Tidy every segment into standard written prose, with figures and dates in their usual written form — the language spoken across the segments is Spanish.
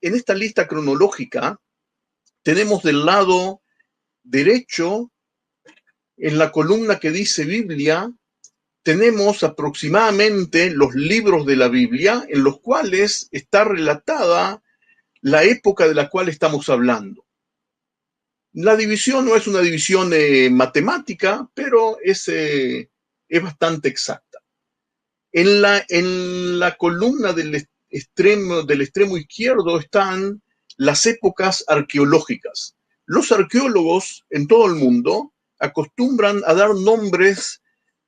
en esta lista cronológica tenemos del lado derecho, en la columna que dice Biblia, tenemos aproximadamente los libros de la Biblia en los cuales está relatada la época de la cual estamos hablando. La división no es una división matemática, pero es bastante exacta. En la columna del extremo izquierdo están las épocas arqueológicas. Los arqueólogos en todo el mundo acostumbran a dar nombres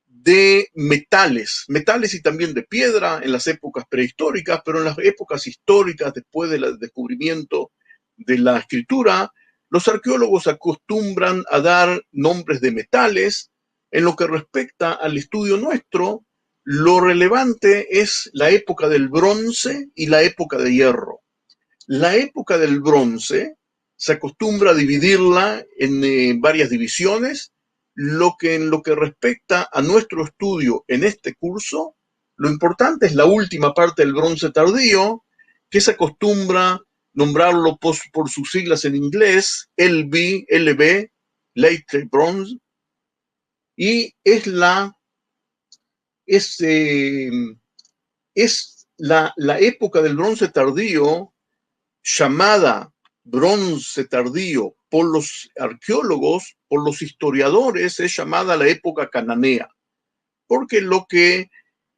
de metales y también de piedra en las épocas prehistóricas, pero en las épocas históricas, después del descubrimiento de la escritura, los arqueólogos acostumbran a dar nombres de metales. En lo que respecta al estudio nuestro, lo relevante es la época del bronce y la época de hierro. La época del bronce se acostumbra a dividirla en varias divisiones. En lo que respecta a nuestro estudio en este curso, lo importante es la última parte del bronce tardío, que se acostumbra nombrarlo por sus siglas en inglés, LB, Late Bronze, y es la época del bronce tardío llamada bronce tardío por los arqueólogos, por los historiadores, es llamada la época cananea, porque lo que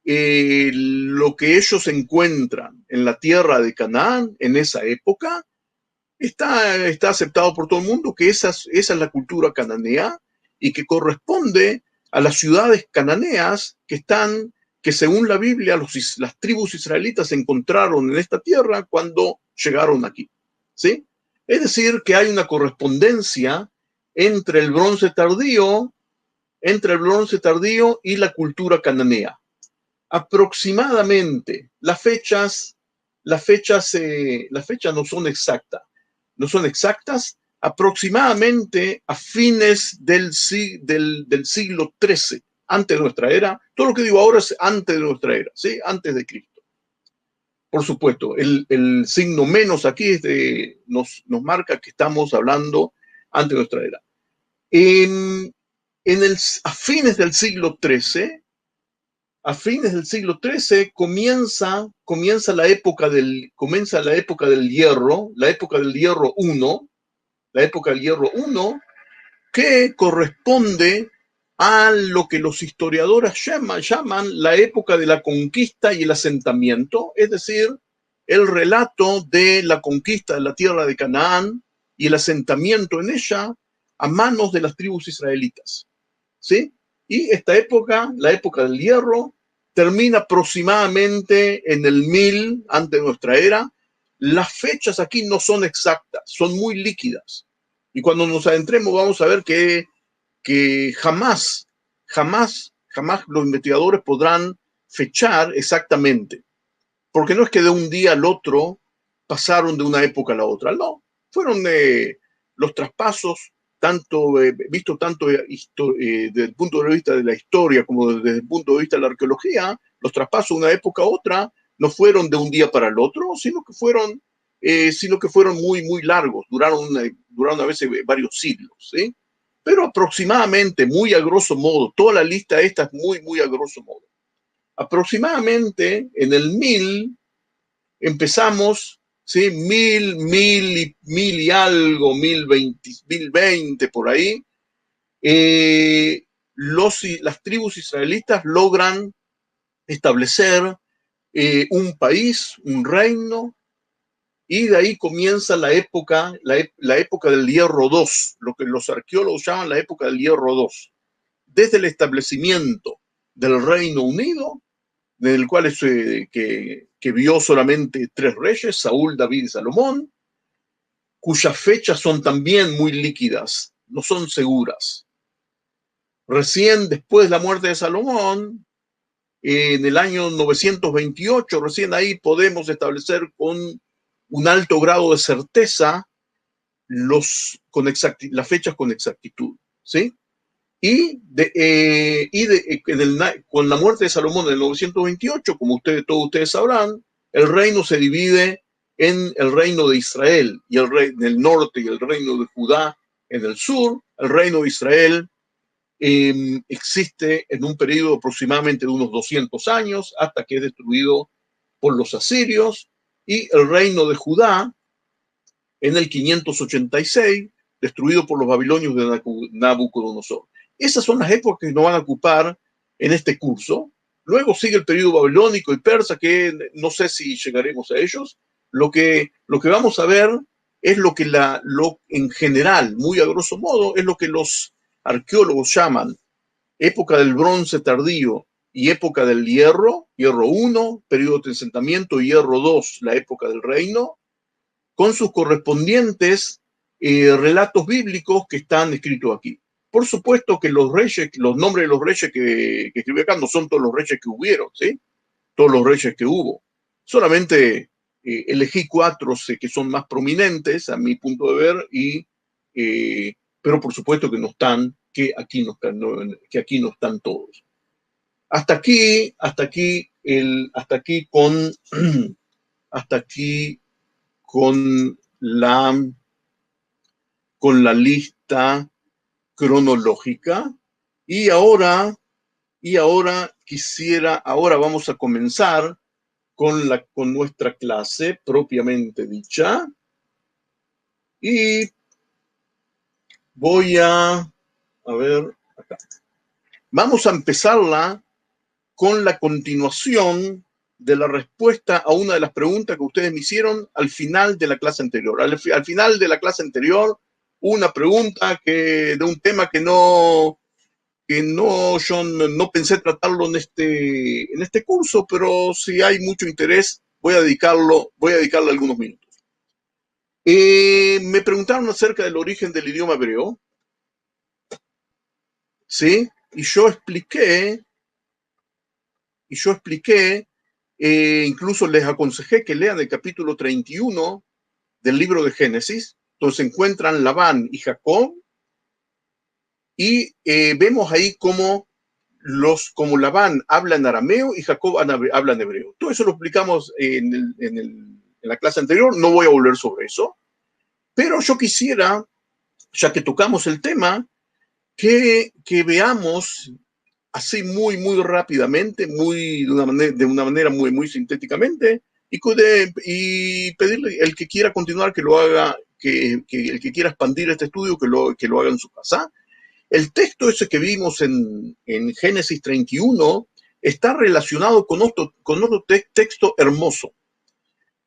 ellos encuentran en la tierra de Canaán en esa época está aceptado por todo el mundo, que esa es la cultura cananea y que corresponde a las ciudades cananeas que según la Biblia las tribus israelitas se encontraron en esta tierra cuando llegaron aquí, ¿sí? Es decir, que hay una correspondencia entre el bronce tardío y la cultura cananea. Aproximadamente, las fechas no son exactas, aproximadamente a fines del siglo XIII, antes de nuestra era. Todo lo que digo ahora es antes de nuestra era, ¿sí? Antes de Cristo. Por supuesto, el signo menos aquí nos marca que estamos hablando antes de nuestra era. A fines del siglo XIII, comienza la época del hierro, la época del hierro 1, que corresponde a lo que los historiadores llaman la época de la conquista y el asentamiento, es decir, el relato de la conquista de la tierra de Canaán y el asentamiento en ella a manos de las tribus israelitas, ¿sí? Y esta época, la época del hierro, termina aproximadamente en el 1000 antes de nuestra era. Las fechas aquí no son exactas, son muy líquidas. Y cuando nos adentremos vamos a ver que jamás los investigadores podrán fechar exactamente. Porque no es que de un día al otro pasaron de una época a la otra, no. Fueron los traspasos, visto tanto desde el punto de vista de la historia como desde el punto de vista de la arqueología, los traspasos de una época a otra no fueron de un día para el otro, sino que fueron muy, muy largos, duraron a veces varios siglos, ¿sí? Pero aproximadamente, muy a grosso modo, toda la lista esta es muy, muy a grosso modo. Aproximadamente en el 1000 empezamos, ¿sí? 1000 y algo, 1020 por ahí. Las tribus israelitas logran establecer un país, un reino, y de ahí comienza la época del Hierro 2, lo que los arqueólogos llaman la época del Hierro 2. Desde el establecimiento del Reino Unido, del cual que vio solamente 3 reyes, Saúl, David y Salomón, cuyas fechas son también muy líquidas, no son seguras. Recién después de la muerte de Salomón, en el año 928, recién ahí podemos establecer con un alto grado de certeza las fechas con exactitud, ¿sí? Con la muerte de Salomón en el 928, como todos ustedes sabrán, el reino se divide en el reino de Israel y el rey en el norte y el reino de Judá en el sur. El reino de Israel existe en un periodo aproximadamente de unos 200 años hasta que es destruido por los asirios, y el reino de Judá en el 586, destruido por los babilonios de Nabucodonosor. Esas son las épocas que nos van a ocupar en este curso. Luego sigue el periodo babilónico y persa, que no sé si llegaremos a ellos. Lo que vamos a ver es lo que en general, muy a grosso modo, es lo que los arqueólogos llaman época del bronce tardío y época del hierro, hierro 1, periodo de asentamiento, hierro 2, la época del reino, con sus correspondientes relatos bíblicos que están escritos aquí. Por supuesto que los reyes, los nombres de los reyes que escribí acá no son todos los reyes que hubieron, ¿sí? Todos los reyes que hubo. Solamente elegí 4 que son más prominentes a mi punto de ver, pero por supuesto que no están, que aquí no están todos. Hasta aquí con hasta aquí con la lista cronológica, y ahora vamos a comenzar con nuestra clase propiamente dicha, y voy a ver acá. Vamos a empezarla con la continuación de la respuesta a una de las preguntas que ustedes me hicieron al final de la clase anterior. Al final de la clase anterior, una pregunta de un tema que yo no pensé tratarlo en este curso, pero si hay mucho interés, voy a dedicarle algunos minutos. Me preguntaron acerca del origen del idioma hebreo, ¿sí? Y yo expliqué, incluso les aconsejé que lean el capítulo 31 del libro de Génesis, donde se encuentran Labán y Jacob, y vemos ahí como Labán habla en arameo y Jacob habla en hebreo. Todo eso lo explicamos en la clase anterior, no voy a volver sobre eso, pero yo quisiera, ya que tocamos el tema, que veamos así muy, muy rápidamente, de una manera muy, muy sintéticamente, y pedirle al que quiera continuar que lo haga, que el que quiera expandir este estudio, que lo haga en su casa. El texto ese que vimos en Génesis 31 está relacionado con otro texto hermoso.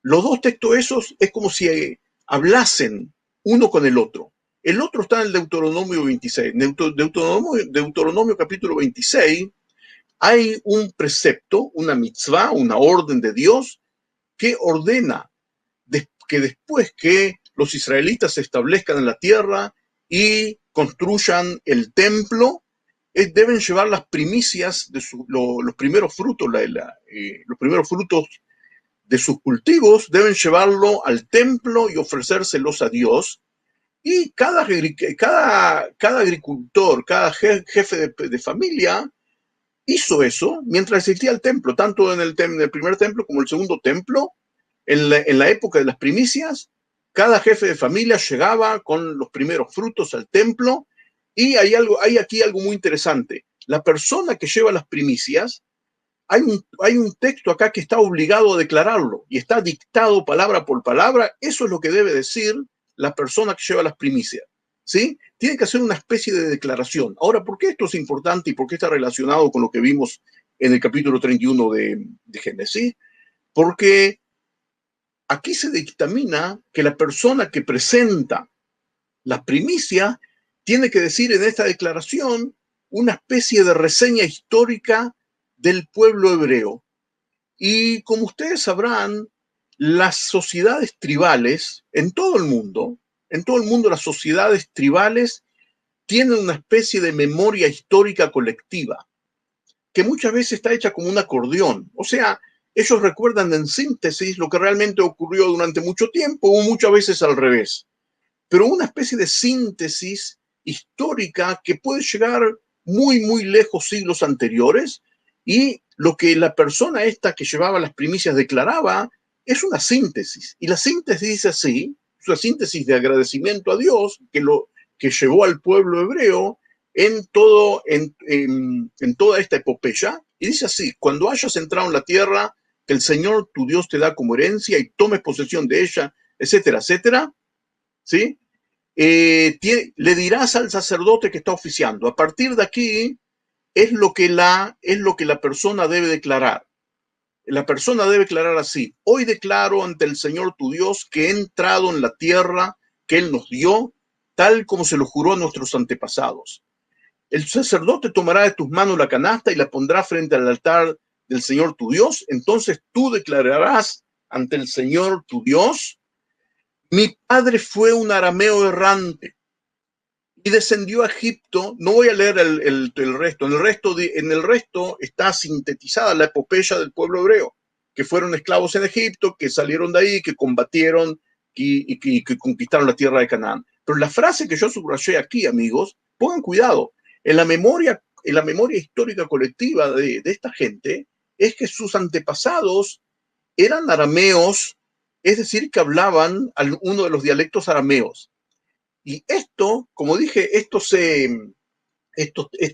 Los dos textos esos es como si hablasen uno con el otro. El otro está en el Deuteronomio 26. Deuteronomio capítulo 26, hay un precepto, una mitzvah, una orden de Dios que ordena que después que los israelitas se establezcan en la tierra y construyan el templo, deben llevar las primicias de los primeros frutos, los primeros frutos de sus cultivos, deben llevarlo al templo y ofrecérselos a Dios. Y cada agricultor, cada jefe de familia hizo eso mientras existía el templo, tanto en el primer templo como el segundo templo. En la época de las primicias, cada jefe de familia llegaba con los primeros frutos al templo, y hay aquí algo muy interesante. La persona que lleva las primicias, hay un texto acá que está obligado a declararlo y está dictado palabra por palabra. Eso es lo que debe decir la persona que lleva las primicias, ¿sí? Tiene que hacer una especie de declaración. Ahora, ¿por qué esto es importante y por qué está relacionado con lo que vimos en el capítulo 31 de Génesis? Porque aquí se dictamina que la persona que presenta las primicias tiene que decir en esta declaración una especie de reseña histórica del pueblo hebreo. Y como ustedes sabrán, las sociedades tribales en todo el mundo las sociedades tribales tienen una especie de memoria histórica colectiva, que muchas veces está hecha como un acordeón. O sea, ellos recuerdan en síntesis lo que realmente ocurrió durante mucho tiempo, o muchas veces al revés. Pero una especie de síntesis histórica que puede llegar muy, muy lejos, siglos anteriores, y lo que la persona esta que llevaba las primicias declaraba es una síntesis. Y la síntesis dice así, es una síntesis de agradecimiento a Dios que llevó al pueblo hebreo en toda esta epopeya. Y dice así: cuando hayas entrado en la tierra que el Señor tu Dios te da como herencia y tomes posesión de ella, etcétera, etcétera, ¿sí? Le dirás al sacerdote que está oficiando. A partir de aquí es lo que la persona debe declarar. La persona debe declarar así: hoy declaro ante el Señor tu Dios que he entrado en la tierra que Él nos dio, tal como se lo juró a nuestros antepasados. El sacerdote tomará de tus manos la canasta y la pondrá frente al altar del Señor tu Dios. Entonces tú declararás ante el Señor tu Dios: mi padre fue un arameo errante y descendió a Egipto. No voy a leer el resto. En el resto está sintetizada la epopeya del pueblo hebreo, que fueron esclavos en Egipto, que salieron de ahí, que combatieron y que conquistaron la tierra de Canaán. Pero la frase que yo subrayé aquí, amigos, pongan cuidado, en la memoria histórica colectiva de esta gente, es que sus antepasados eran arameos, es decir, que hablaban uno de los dialectos arameos. Y esto, como dije, este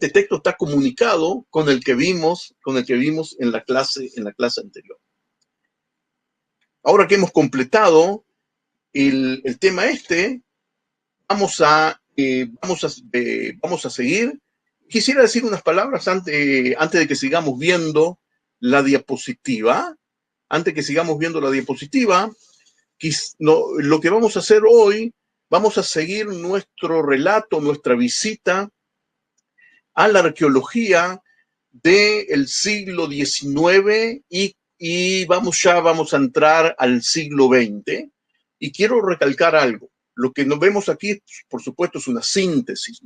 texto está comunicado con el que vimos en la clase anterior. Ahora que hemos completado el tema vamos a seguir. Quisiera decir unas palabras antes de que sigamos viendo la diapositiva. Antes que sigamos viendo la diapositiva, lo que vamos a hacer hoy, vamos a seguir nuestro relato, nuestra visita a la arqueología del siglo XIX y vamos a entrar al siglo XX. Y quiero recalcar algo. Lo que nos vemos aquí, por supuesto, es una síntesis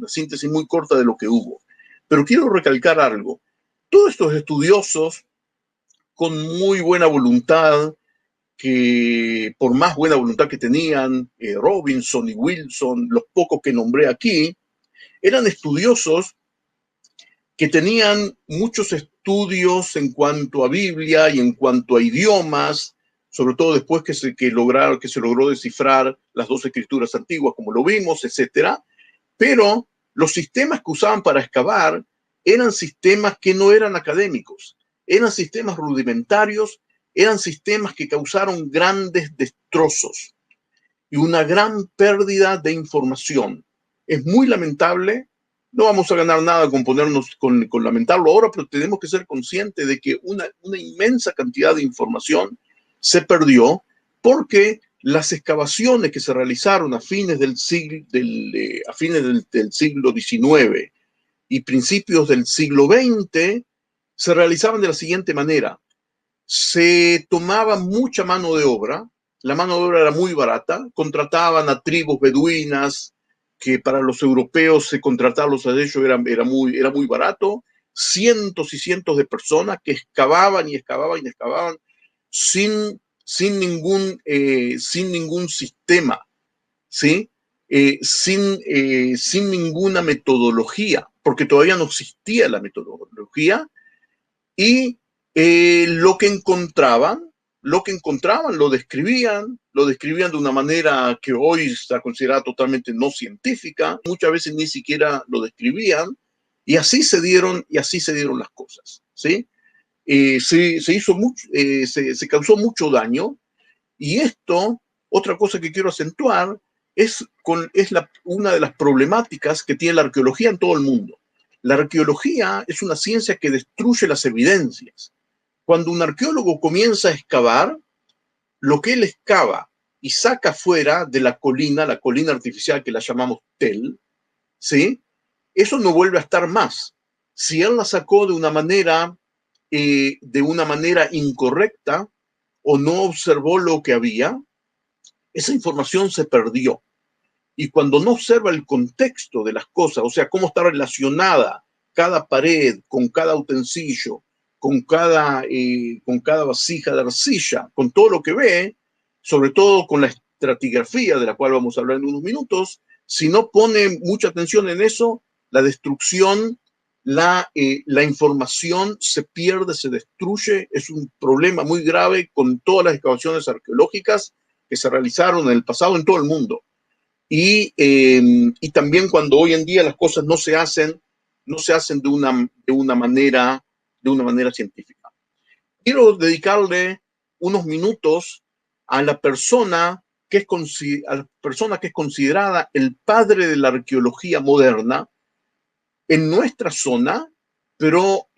muy corta de lo que hubo. Pero quiero recalcar algo. Todos estos estudiosos, con muy buena voluntad, que por más buena voluntad que tenían, Robinson y Wilson, los pocos que nombré aquí, eran estudiosos que tenían muchos estudios en cuanto a Biblia y en cuanto a idiomas, sobre todo después que se logró descifrar las dos escrituras antiguas, como lo vimos, etcétera. Pero los sistemas que usaban para excavar eran sistemas que no eran académicos, eran sistemas rudimentarios, eran sistemas que causaron grandes destrozos y una gran pérdida de información. Es muy lamentable. No vamos a ganar nada con ponernos con lamentarlo ahora, pero tenemos que ser conscientes de que una inmensa cantidad de información se perdió porque las excavaciones que se realizaron a fines del siglo XIX y principios del siglo XX se realizaban de la siguiente manera: se tomaba mucha mano de obra, la mano de obra era muy barata, contrataban a tribus beduinas, que para los europeos contratarlos a ellos era muy barato, cientos y cientos de personas que excavaban y excavaban y excavaban sin ningún sistema, ¿sí? Sin ninguna metodología, porque todavía no existía la metodología. Y lo que encontraban lo describían de una manera que hoy está considerada totalmente no científica, muchas veces ni siquiera lo describían, y así se dieron las cosas, ¿sí? Se causó mucho daño, y esto, otra cosa que quiero acentuar, es una de las problemáticas que tiene la arqueología en todo el mundo. La arqueología es una ciencia que destruye las evidencias. Cuando un arqueólogo comienza a excavar, lo que él excava y saca fuera de la colina artificial que la llamamos Tell, ¿sí? Eso no vuelve a estar más. Si él la sacó de una manera incorrecta o no observó lo que había, esa información se perdió. Y cuando no observa el contexto de las cosas, o sea, cómo está relacionada cada pared con cada utensilio, con cada vasija de arcilla, con todo lo que ve, sobre todo con la estratigrafía, de la cual vamos a hablar en unos minutos, si no pone mucha atención en eso, la destrucción la información se pierde, se destruye. Es un problema muy grave con todas las excavaciones arqueológicas que se realizaron en el pasado en todo el mundo. Y también cuando hoy en día las cosas no se hacen de una manera científica. Quiero dedicarle unos minutos a la persona que es considerada el padre de la arqueología moderna en nuestra zona, pero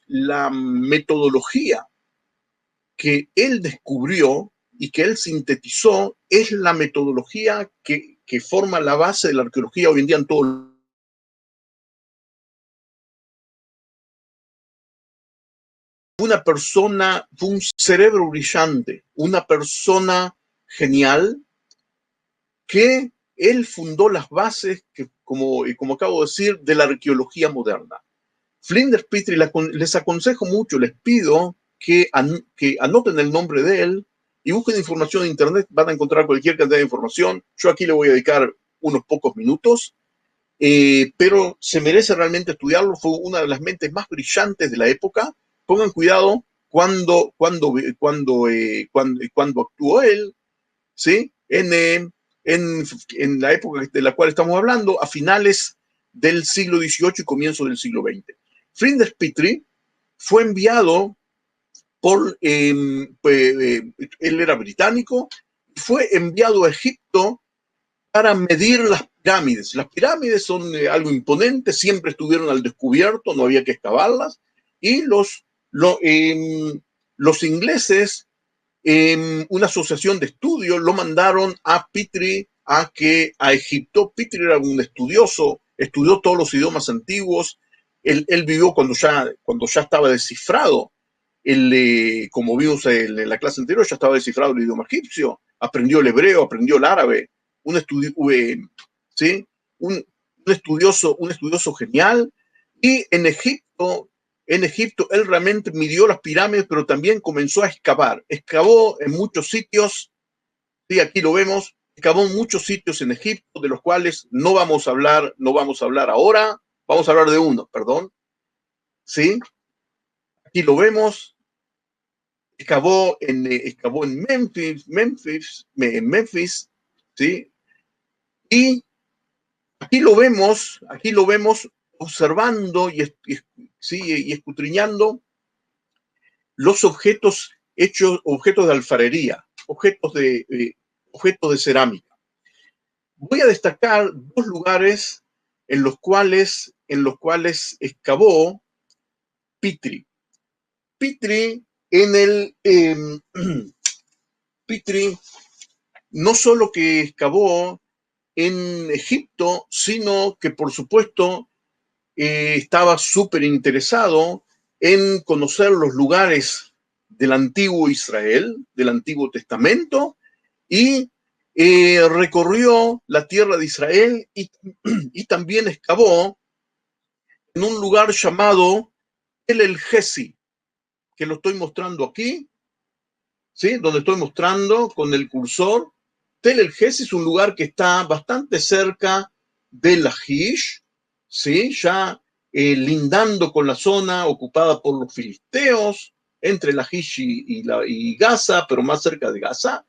la metodología que él descubrió y que él sintetizó es la metodología que forma la base de la arqueología hoy en día en todo el mundo. Fue un cerebro brillante, una persona genial, que él fundó las bases, como acabo de decir, de la arqueología moderna. Flinders Petrie, les aconsejo mucho, les pido que anoten el nombre de él y busquen información en internet, van a encontrar cualquier cantidad de información. Yo aquí le voy a dedicar unos pocos minutos, pero se merece realmente estudiarlo. Fue una de las mentes más brillantes de la época. Pongan cuidado cuando actuó él, ¿sí? En la época de la cual estamos hablando, a finales del siglo XVIII y comienzo del siglo XX. Flinders Petrie fue enviado él era británico, fue enviado a Egipto para medir las pirámides. Las pirámides son algo imponente, siempre estuvieron al descubierto, no había que excavarlas, y los ingleses, una asociación de estudio, lo mandaron a Petrie a Egipto. Petrie era un estudioso, estudió todos los idiomas antiguos. Él vivió cuando ya estaba descifrado. Como vimos en la clase anterior, ya estaba descifrado el idioma egipcio. Aprendió el hebreo, aprendió el árabe. ¿Sí? un estudioso genial. Y en Egipto él realmente midió las pirámides, pero también comenzó a excavar. Excavó en muchos sitios, sí, aquí lo vemos, excavó en muchos sitios en Egipto, de los cuales no vamos a hablar ahora, vamos a hablar de uno, perdón. ¿Sí? Aquí lo vemos, excavó en Memphis, ¿sí? Y aquí lo vemos observando y escudriñando los objetos objetos de alfarería, objetos de cerámica. Voy a destacar dos lugares en los cuales excavó Petrie. Petrie Petrie no solo que excavó en Egipto, sino que por supuesto estaba súper interesado en conocer los lugares del antiguo Israel, del Antiguo Testamento, y recorrió la tierra de Israel y también excavó en un lugar llamado Tel El Gezi, que lo estoy mostrando aquí, ¿sí? Donde estoy mostrando con el cursor. Tel El Gezi es un lugar que está bastante cerca de Lachish, ¿sí? Ya lindando con la zona ocupada por los filisteos, entre Lachish y Gaza, pero más cerca de Gaza.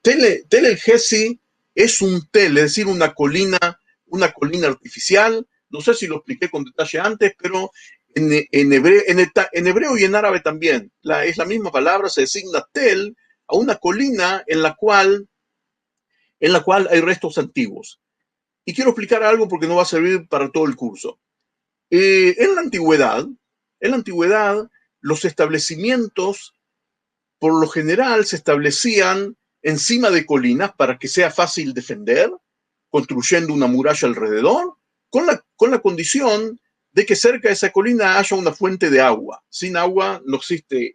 Tel El Gezi es es decir, una colina artificial. No sé si lo expliqué con detalle antes, pero en hebreo y en árabe también es la misma palabra, se designa Tel a una colina en la cual hay restos antiguos. Y quiero explicar algo porque no va a servir para todo el curso. En la antigüedad, los establecimientos por lo general se establecían encima de colinas para que sea fácil defender, construyendo una muralla alrededor, con la condición de que cerca de esa colina haya una fuente de agua. Sin agua no existe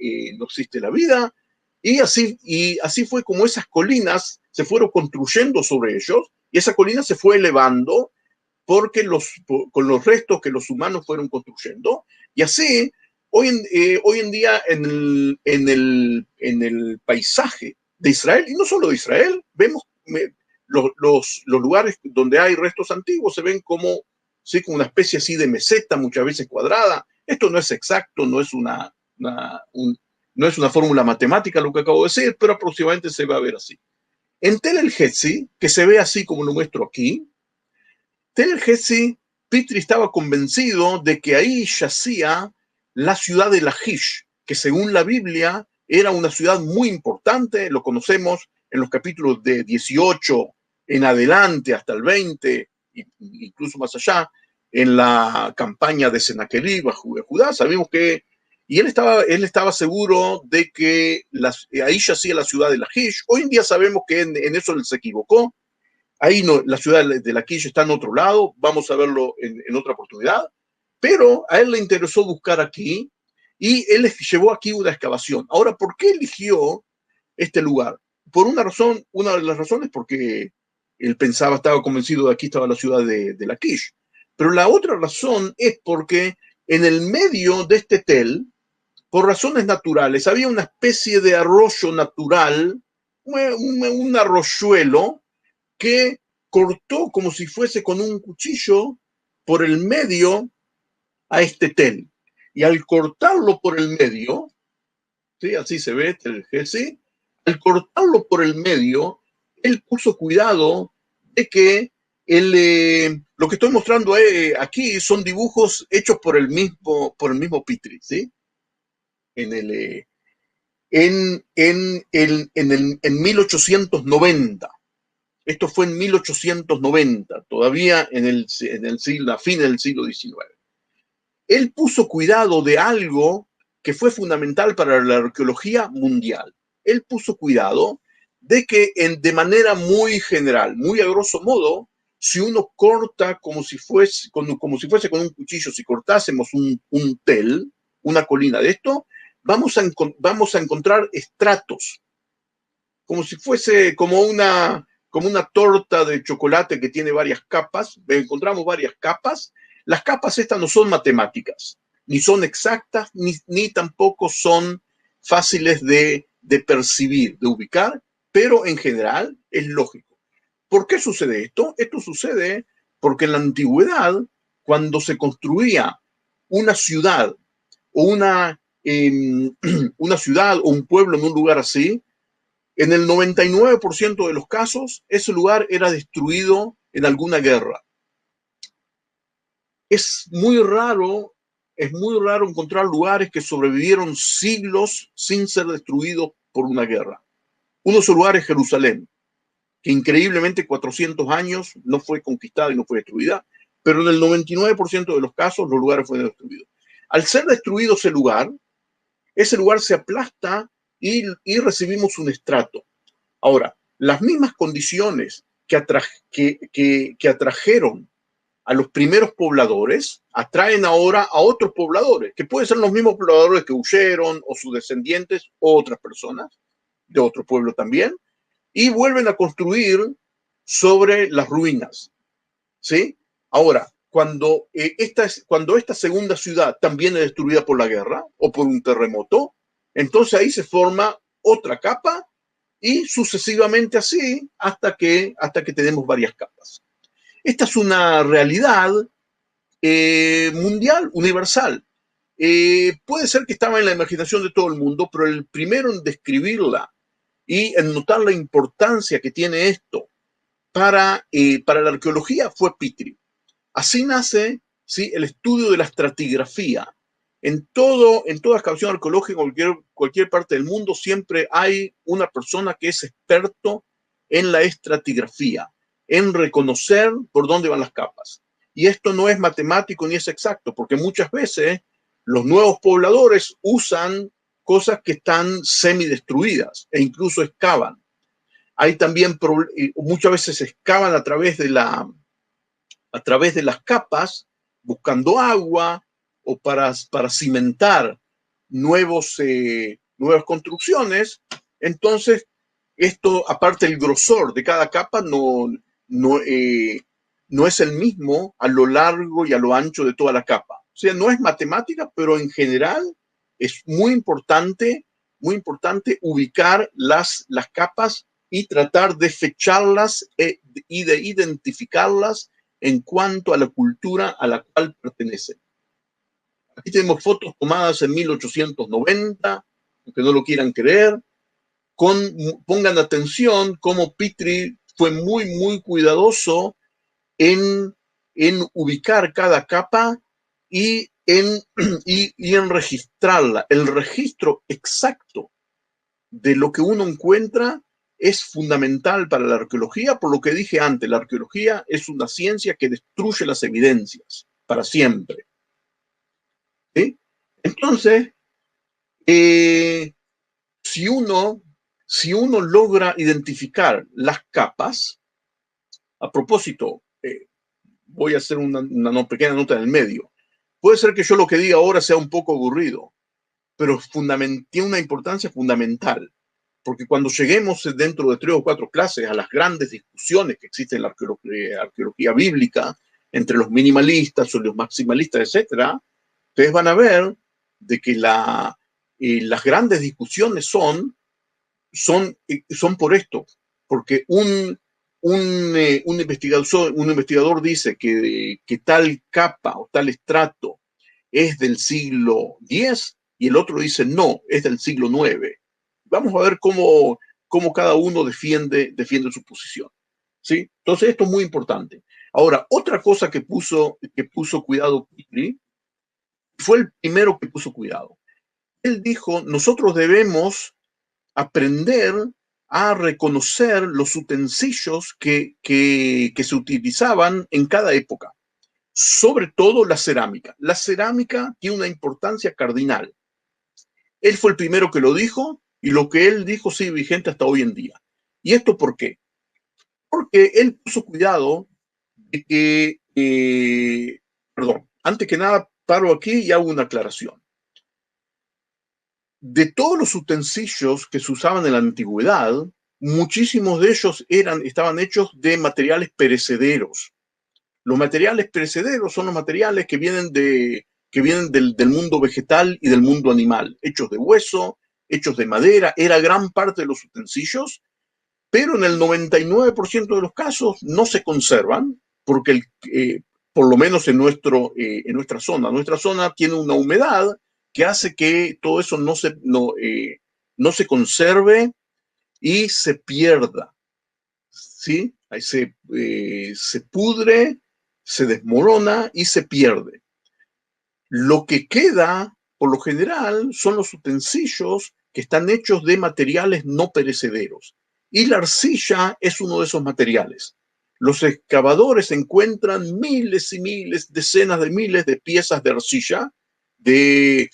la vida, y así fue como esas colinas se fueron construyendo sobre ellos, y esa colina se fue elevando con los restos que los humanos fueron construyendo, y así hoy en día en el paisaje de Israel, y no solo de Israel, vemos los lugares donde hay restos antiguos, se ven como ¿sí? Con una especie así de meseta, muchas veces cuadrada. Esto no es exacto, no es no es una fórmula matemática lo que acabo de decir, pero aproximadamente se va a ver así. En Tel el Hetzi, que se ve así como lo muestro aquí, Tel el Hetzi, Petrie estaba convencido de que ahí yacía la ciudad de Lachish, que según la Biblia era una ciudad muy importante, lo conocemos en los capítulos de 18 en adelante hasta el 20, incluso más allá, en la campaña de Sennacherib a Judá, sabemos que, y él estaba seguro de que ahí yacía la ciudad de Lachish. Hoy en día sabemos que en eso él se equivocó. Ahí no, la ciudad de Lachish está en otro lado, vamos a verlo en otra oportunidad, pero a él le interesó buscar aquí y él llevó aquí una excavación. Ahora, ¿por qué eligió este lugar? Por una razón, una de las razones porque él pensaba, estaba convencido de que aquí estaba la ciudad de Lachish, pero la otra razón es porque en el medio de este tel, por razones naturales, había una especie de arroyo natural, un arroyuelo, que cortó como si fuese con un cuchillo por el medio a este tel. Y al cortarlo por el medio, ¿sí? Así se ve el GC, al cortarlo por el medio, él puso cuidado de que lo que estoy mostrando aquí son dibujos hechos por el mismo Petrie, ¿sí? En 1890. Esto fue en 1890, todavía a fines del siglo XIX. Él puso cuidado de algo que fue fundamental para la arqueología mundial. Él puso cuidado de que de manera muy general, muy a grosso modo, si uno corta como si fuese con un cuchillo, si cortásemos un tel, una colina de esto, vamos a encontrar estratos, como si fuese como una torta de chocolate que tiene varias capas. Encontramos varias capas. Las capas estas no son matemáticas, ni son exactas, ni tampoco son fáciles de percibir, de ubicar, pero en general es lógico. ¿Por qué sucede esto? Esto sucede porque en la antigüedad, cuando se construía una ciudad o una ciudad o un pueblo en un lugar así, en el 99% de los casos, ese lugar era destruido en alguna guerra. Es muy raro encontrar lugares que sobrevivieron siglos sin ser destruidos por una guerra. Uno de esos lugares es Jerusalén, que increíblemente 400 años no fue conquistada y no fue destruida, pero en el 99% de los casos los lugares fueron destruidos. Al ser destruido ese lugar se aplasta y recibimos un estrato. Ahora, las mismas condiciones que atrajeron a los primeros pobladores atraen ahora a otros pobladores, que pueden ser los mismos pobladores que huyeron o sus descendientes o otras personas de otro pueblo también, y vuelven a construir sobre las ruinas, ¿sí? Ahora, cuando esta segunda ciudad también es destruida por la guerra o por un terremoto, entonces ahí se forma otra capa y sucesivamente así hasta que tenemos varias capas. Esta es una realidad mundial, universal. Puede ser que estaba en la imaginación de todo el mundo, pero el primero en describirla y en notar la importancia que tiene esto para la arqueología fue Petrie. Así nace, ¿sí?, el estudio de la estratigrafía. En toda excavación arqueológica, cualquier parte del mundo, siempre hay una persona que es experto en la estratigrafía, en reconocer por dónde van las capas. Y esto no es matemático ni es exacto, porque muchas veces los nuevos pobladores usan cosas que están semidestruidas e incluso excavan. Hay también, muchas veces excavan a través de las capas, buscando agua o para cimentar nuevas construcciones. Entonces, esto, aparte el grosor de cada capa, no es el mismo a lo largo y a lo ancho de toda la capa. O sea, no es matemática, pero en general es muy importante ubicar las capas y tratar de fecharlas y de identificarlas en cuanto a la cultura a la cual pertenecen. Aquí tenemos fotos tomadas en 1890, aunque no lo quieran creer. Pongan atención cómo Petrie fue muy cuidadoso en, ubicar cada capa y en registrarla. El registro exacto de lo que uno encuentra es fundamental para la arqueología, por lo que dije antes, la arqueología es una ciencia que destruye las evidencias para siempre. ¿Sí? Entonces, si uno logra identificar las capas, a propósito, voy a hacer una pequeña nota en el medio. Puede ser que yo lo que diga ahora sea un poco aburrido, pero tiene una importancia fundamental, porque cuando lleguemos dentro de 3 o 4 clases a las grandes discusiones que existen en la arqueología bíblica, entre los minimalistas o los maximalistas, etc., ustedes van a ver de que las grandes discusiones son por esto, porque un investigador dice que tal capa o tal estrato es del siglo X y el otro dice no, es del siglo IX. Vamos a ver cómo cada uno defiende su posición. ¿Sí? Entonces esto es muy importante. Ahora, otra cosa que puso cuidado Petrie, fue el primero que puso cuidado. Él dijo, nosotros debemos aprender a reconocer los utensilios que se utilizaban en cada época, sobre todo la cerámica. La cerámica tiene una importancia cardinal. Él fue el primero que lo dijo y lo que él dijo sigue vigente hasta hoy en día. ¿Y esto por qué? Porque él puso cuidado de que, perdón, antes que nada paro aquí y hago una aclaración. De todos los utensilios que se usaban en la antigüedad, muchísimos de ellos estaban hechos de materiales perecederos. Los materiales perecederos son los materiales que vienen del mundo vegetal y del mundo animal, hechos de hueso, hechos de madera, era gran parte de los utensilios, pero en el 99% de los casos no se conservan, porque por lo menos en nuestra zona tiene una humedad que hace que todo eso no se conserve y se pierda. ¿Sí? Ahí se pudre, se desmorona y se pierde. Lo que queda, por lo general, son los utensilios que están hechos de materiales no perecederos. Y la arcilla es uno de esos materiales. Los excavadores encuentran miles y miles, decenas de miles de piezas de arcilla, de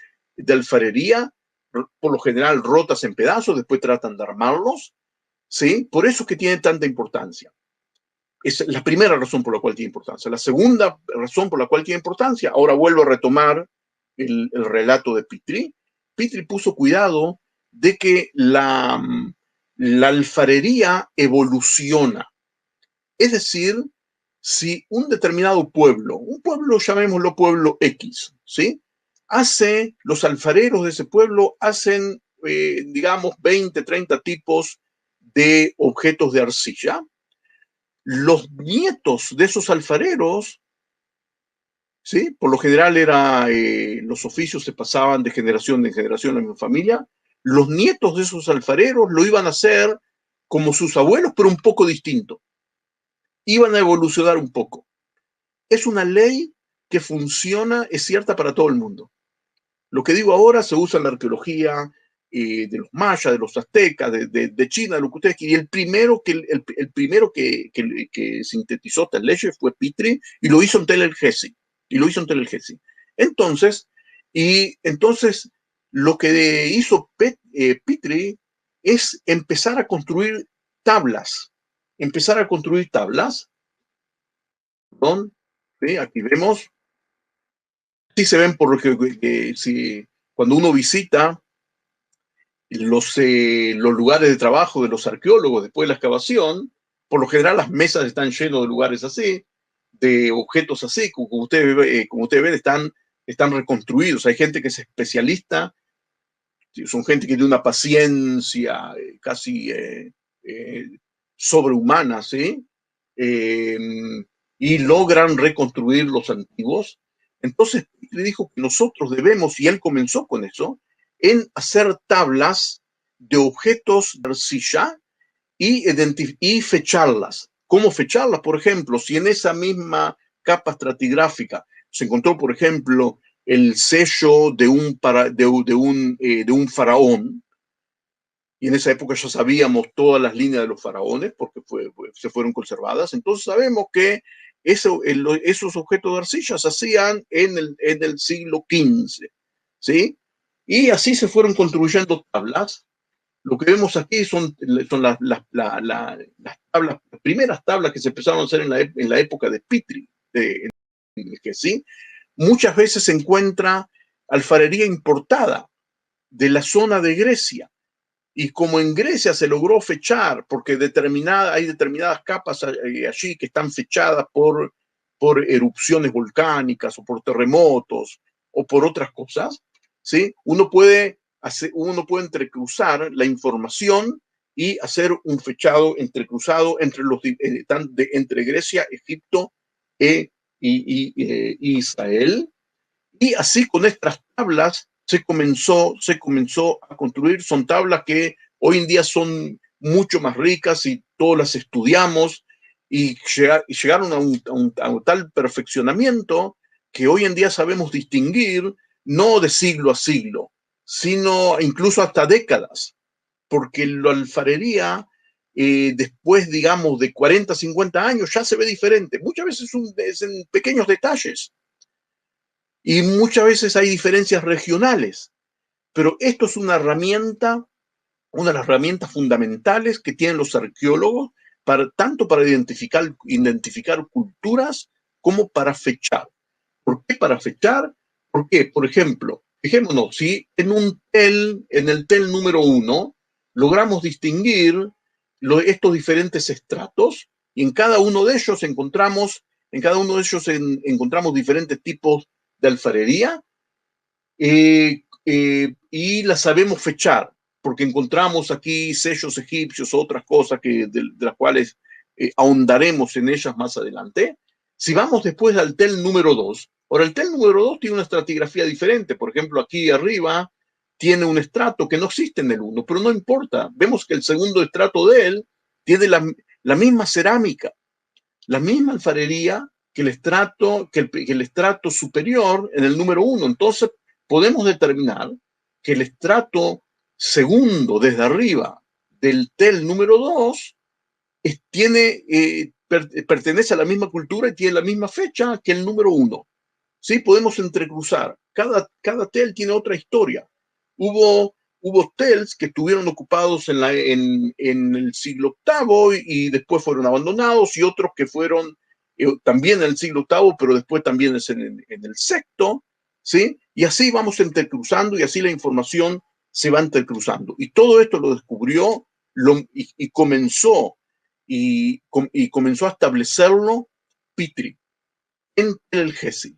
alfarería, por lo general rotas en pedazos, después tratan de armarlos, ¿sí? Por eso es que tiene tanta importancia. Es la primera razón por la cual tiene importancia. La segunda razón por la cual tiene importancia, ahora vuelvo a retomar el relato de Petrie. Petrie puso cuidado de que la alfarería evoluciona. Es decir, si un determinado pueblo, llamémoslo pueblo X, ¿sí? Los alfareros de ese pueblo hacen, digamos, 20, 30 tipos de objetos de arcilla. Los nietos de esos alfareros, ¿sí? Por lo general los oficios se pasaban de generación en generación en mi familia, los nietos de esos alfareros lo iban a hacer como sus abuelos, pero un poco distinto. Iban a evolucionar un poco. Es una ley que funciona, es cierta para todo el mundo. Lo que digo ahora se usa en la arqueología de los mayas, de los aztecas, de China, de lo que ustedes quieran. Y el primero que sintetizó estas leyes fue Petrie y lo hizo en Tel el Hesi. Entonces, lo que hizo Petrie es empezar a construir tablas. Perdón, ¿sí? Aquí vemos. Sí se ven por lo que cuando uno visita los lugares de trabajo de los arqueólogos después de la excavación, por lo general las mesas están llenas de lugares así, de objetos así, como ustedes ven, están reconstruidos. Hay gente que es especialista, son gente que tiene una paciencia casi sobrehumana, ¿sí? y logran reconstruir los antiguos. Entonces le dijo que nosotros debemos, y él comenzó con eso, en hacer tablas de objetos de arcilla y fecharlas. ¿Cómo fecharlas? Por ejemplo, si en esa misma capa estratigráfica se encontró, por ejemplo, el sello de un faraón, y en esa época ya sabíamos todas las líneas de los faraones porque se fueron conservadas, entonces sabemos que esos objetos de arcilla se hacían en el siglo XV, ¿sí? Y así se fueron construyendo tablas. Lo que vemos aquí son las tablas, las primeras tablas que se empezaron a hacer en la época de Pitri, que sí, muchas veces se encuentra alfarería importada de la zona de Grecia. Y como en Grecia se logró fechar, porque hay determinadas capas allí que están fechadas por erupciones volcánicas o por terremotos o por otras cosas, ¿sí? Uno puede entrecruzar la información y hacer un fechado entrecruzado entre Grecia, Egipto y Israel. Y así con estas tablas se comenzó a construir. Son tablas que hoy en día son mucho más ricas y todas las estudiamos y llegaron a un tal perfeccionamiento que hoy en día sabemos distinguir no de siglo a siglo, sino incluso hasta décadas, porque la alfarería después, digamos, de 40, 50 años ya se ve diferente. Muchas veces es en pequeños detalles y muchas veces hay diferencias regionales, pero esto es una de las herramientas fundamentales que tienen los arqueólogos, tanto para identificar culturas como para fechar. ¿Por qué para fechar? Porque, por ejemplo, fijémonos, si en el tel número 1 logramos distinguir estos diferentes estratos, y en cada uno de ellos encontramos diferentes tipos de alfarería, y la sabemos fechar, porque encontramos aquí sellos egipcios, otras cosas de las cuales ahondaremos en ellas más adelante. Si vamos después al tel número 2, ahora el tel número 2 tiene una estratigrafía diferente. Por ejemplo, aquí arriba tiene un estrato que no existe en el 1, pero no importa. Vemos que el segundo estrato de él tiene la misma cerámica, la misma alfarería que el estrato superior en el número 1. Entonces podemos determinar que el estrato segundo desde arriba del tel número 2 pertenece a la misma cultura y tiene la misma fecha que el número 1. ¿Sí? Podemos entrecruzar. Cada tel tiene otra historia. Hubo tels que estuvieron ocupados en el siglo VIII y después fueron abandonados, y otros que fueron también en el siglo VIII, pero después también es en el sexto, ¿sí? Y así vamos entrecruzando y así la información se va entrecruzando. Y todo esto lo descubrió y comenzó a establecerlo Pitri en el GESI.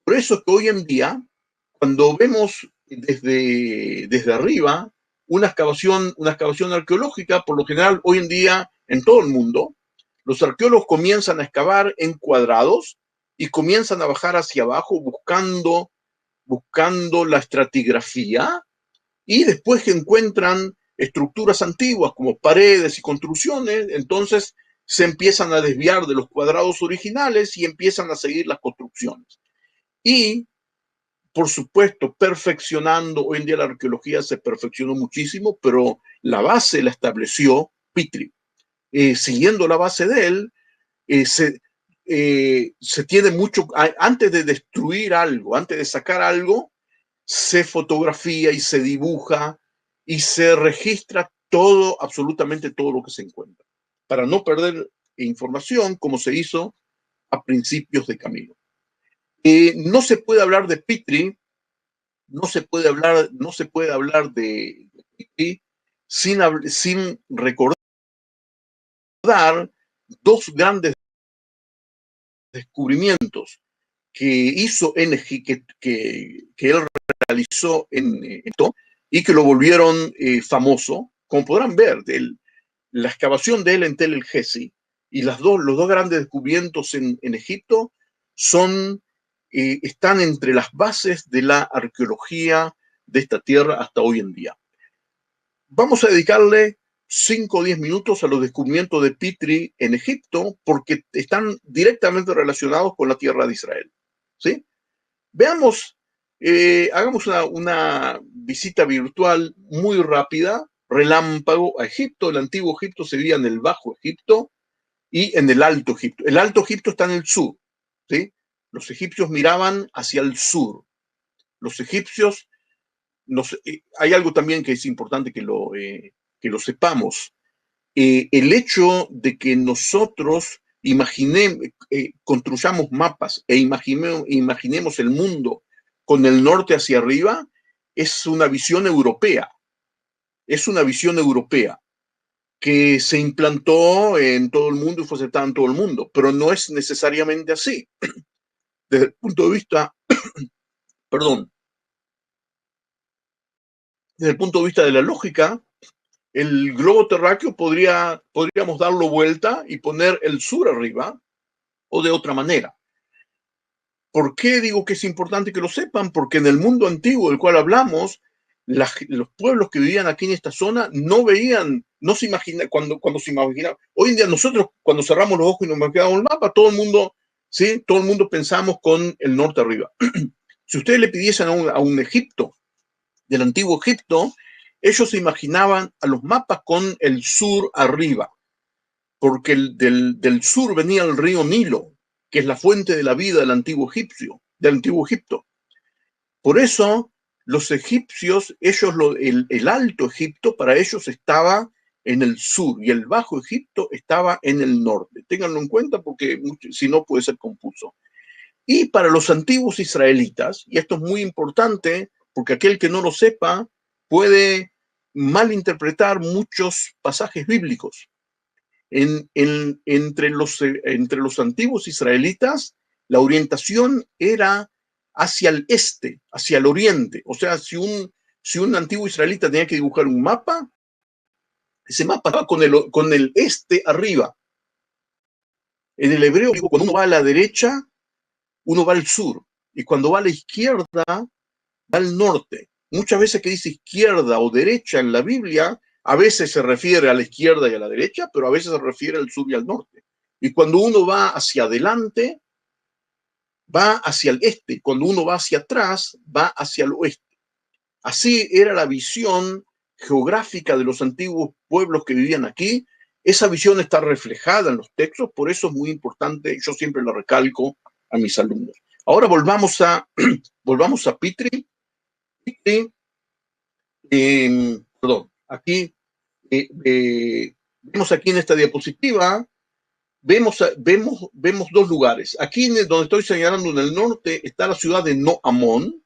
Por eso que hoy en día, cuando vemos desde arriba una excavación arqueológica, por lo general hoy en día en todo el mundo, los arqueólogos comienzan a excavar en cuadrados y comienzan a bajar hacia abajo buscando la estratigrafía, y después que encuentran estructuras antiguas como paredes y construcciones, entonces se empiezan a desviar de los cuadrados originales y empiezan a seguir las construcciones. Y por supuesto, perfeccionando. Hoy en día la arqueología se perfeccionó muchísimo, pero la base la estableció Pitri. Siguiendo la base de él, se tiene mucho, antes de destruir algo, antes de sacar algo, se fotografía y se dibuja y se registra todo, absolutamente todo lo que se encuentra, para no perder información, como se hizo a principios de camino. No se puede hablar de Pitri, no se puede hablar de Pitri sin recordar dos grandes descubrimientos que hizo NG, que él realizó en esto y que lo volvieron famoso. Como podrán ver, la excavación de él en Tel el Gezi y los dos grandes descubrimientos en Egipto están entre las bases de la arqueología de esta tierra hasta hoy en día. Vamos a dedicarle 5 o 10 minutos a los descubrimientos de Petrie en Egipto, porque están directamente relacionados con la tierra de Israel. ¿Sí? Veamos, hagamos una visita virtual muy rápida, relámpago a Egipto. El antiguo Egipto se vivía en el Bajo Egipto y en el Alto Egipto. El Alto Egipto está en el sur, ¿sí? Los egipcios miraban hacia el sur. Los egipcios, hay algo también que es importante que lo sepamos. El hecho de que nosotros construyamos mapas e imaginemos el mundo con el norte hacia arriba es una visión europea. Es una visión europea que se implantó en todo el mundo y fue aceptada en todo el mundo, pero no es necesariamente así. Desde el punto de vista, perdón, desde el punto de vista de la lógica, el globo terráqueo podríamos darlo vuelta y poner el sur arriba o de otra manera. ¿Por qué digo que es importante que lo sepan? Porque en el mundo antiguo del cual hablamos, los pueblos que vivían aquí en esta zona no veían, no se imaginaban, cuando se imaginaban. Hoy en día nosotros, cuando cerramos los ojos y nos imaginamos el mapa, todo el mundo, ¿sí? Todo el mundo pensamos con el norte arriba. Si ustedes le pidiesen a un Egipto, del antiguo Egipto, ellos se imaginaban a los mapas con el sur arriba, porque del sur venía el río Nilo, que es la fuente de la vida del antiguo Egipto. Por eso, los egipcios, el Alto Egipto, para ellos estaba en el sur y el Bajo Egipto estaba en el norte. Ténganlo en cuenta porque si no puede ser confuso. Y para los antiguos israelitas, y esto es muy importante porque aquel que no lo sepa puede malinterpretar muchos pasajes bíblicos. Entre los antiguos israelitas, la orientación era hacia el este, hacia el oriente. O sea, si un antiguo israelita tenía que dibujar un mapa, ese mapa estaba con el este arriba. En el hebreo, cuando uno va a la derecha, uno va al sur. Y cuando va a la izquierda, va al norte. Muchas veces que dice izquierda o derecha en la Biblia, a veces se refiere a la izquierda y a la derecha, pero a veces se refiere al sur y al norte. Y cuando uno va hacia adelante, va hacia el este. Cuando uno va hacia atrás, va hacia el oeste. Así era la visión geográfica de los antiguos pueblos que vivían aquí. Esa visión está reflejada en los textos, por eso es muy importante, yo siempre lo recalco a mis alumnos. Ahora volvamos a Petrie. Perdón, aquí vemos aquí en esta diapositiva, vemos dos lugares. Aquí donde estoy señalando en el norte está la ciudad de No Amón.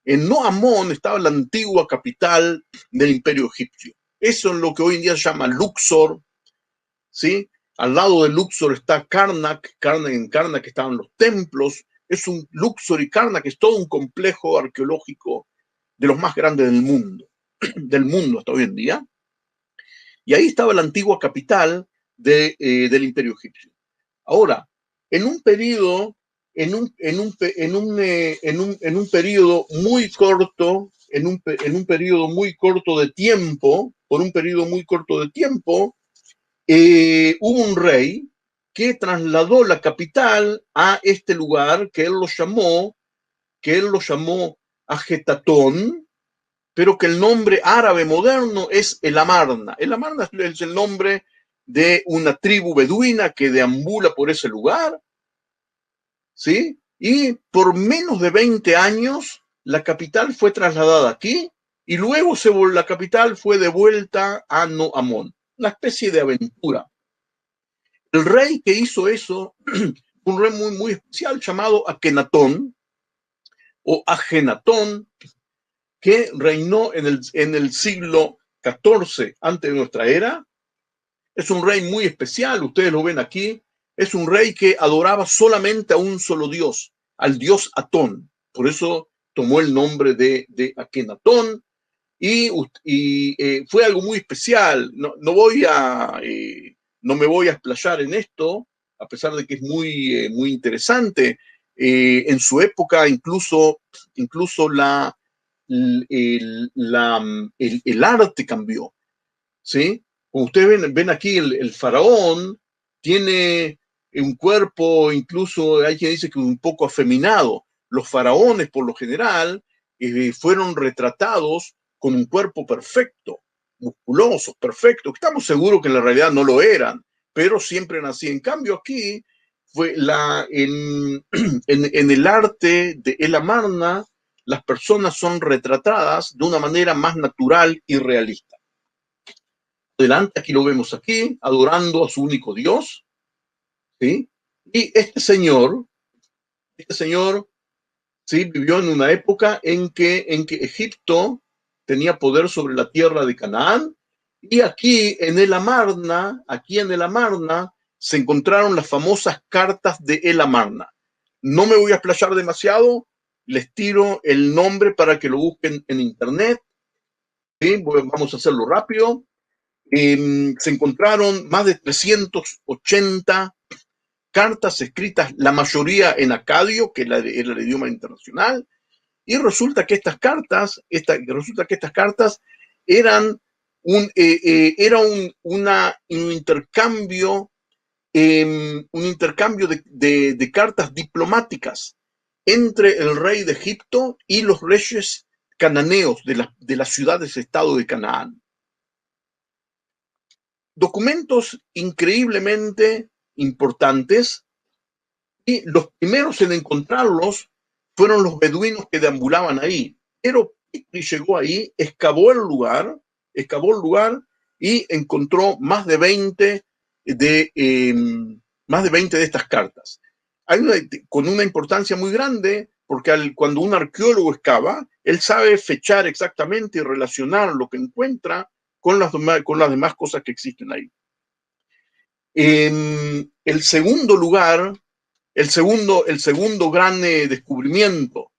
En No Amón estaba la antigua capital del Imperio Egipcio. Eso es lo que hoy en día se llama Luxor, ¿sí? Al lado de Luxor está Karnak, en Karnak estaban los templos. Es un Luxor y Karnak, es todo un complejo arqueológico de los más grandes del mundo hasta hoy en día. Y ahí estaba la antigua capital del Imperio Egipcio. Ahora, en un periodo muy corto, de tiempo, hubo un rey que trasladó la capital a este lugar que él lo llamó Ajetatón, pero que el nombre árabe moderno es El Amarna. El Amarna es el nombre de una tribu beduina que deambula por ese lugar, ¿sí? Y por menos de 20 años la capital fue trasladada aquí y luego la capital fue devuelta a No Amón. Una especie de aventura. El rey que hizo eso, un rey muy, muy especial llamado Akenatón o Ajenatón, que reinó en el siglo XIV antes de nuestra era. Es un rey muy especial, ustedes lo ven aquí. Es un rey que adoraba solamente a un solo dios, al dios Atón. Por eso tomó el nombre de Akenatón y fue algo muy especial. No voy a no me voy a explayar en esto, a pesar de que es muy interesante. En su época, incluso el arte cambió, ¿sí? Como ustedes ven aquí, el faraón tiene un cuerpo, incluso hay quien dice que un poco afeminado. Los faraones, por lo general, fueron retratados con un cuerpo perfecto, musculosos, perfectos. Estamos seguros que en la realidad no lo eran, pero siempre eran así. En cambio, aquí fue en el arte de El Amarna, las personas son retratadas de una manera más natural y realista. Adelante, aquí lo vemos aquí, adorando a su único Dios, ¿sí? Y este señor, ¿sí? Vivió en una época en que Egipto tenía poder sobre la tierra de Canaán, y aquí en el Amarna, se encontraron las famosas cartas de El Amarna. No me voy a explayar demasiado, les tiro el nombre para que lo busquen en internet, ¿sí? Vamos a hacerlo rápido. Se encontraron más de 380 cartas escritas, la mayoría en acadio, que era el idioma internacional, y resulta que estas cartas eran un intercambio, de cartas diplomáticas entre el rey de Egipto y los reyes cananeos de las ciudades-estado de Canaán. Documentos increíblemente importantes, y los primeros en encontrarlos fueron los beduinos que deambulaban ahí. Pero Petrie llegó ahí, excavó el lugar y encontró más de 20 de estas cartas. Con una importancia muy grande, porque cuando un arqueólogo excava, él sabe fechar exactamente y relacionar lo que encuentra con las demás cosas que existen ahí. El segundo lugar, el segundo gran descubrimiento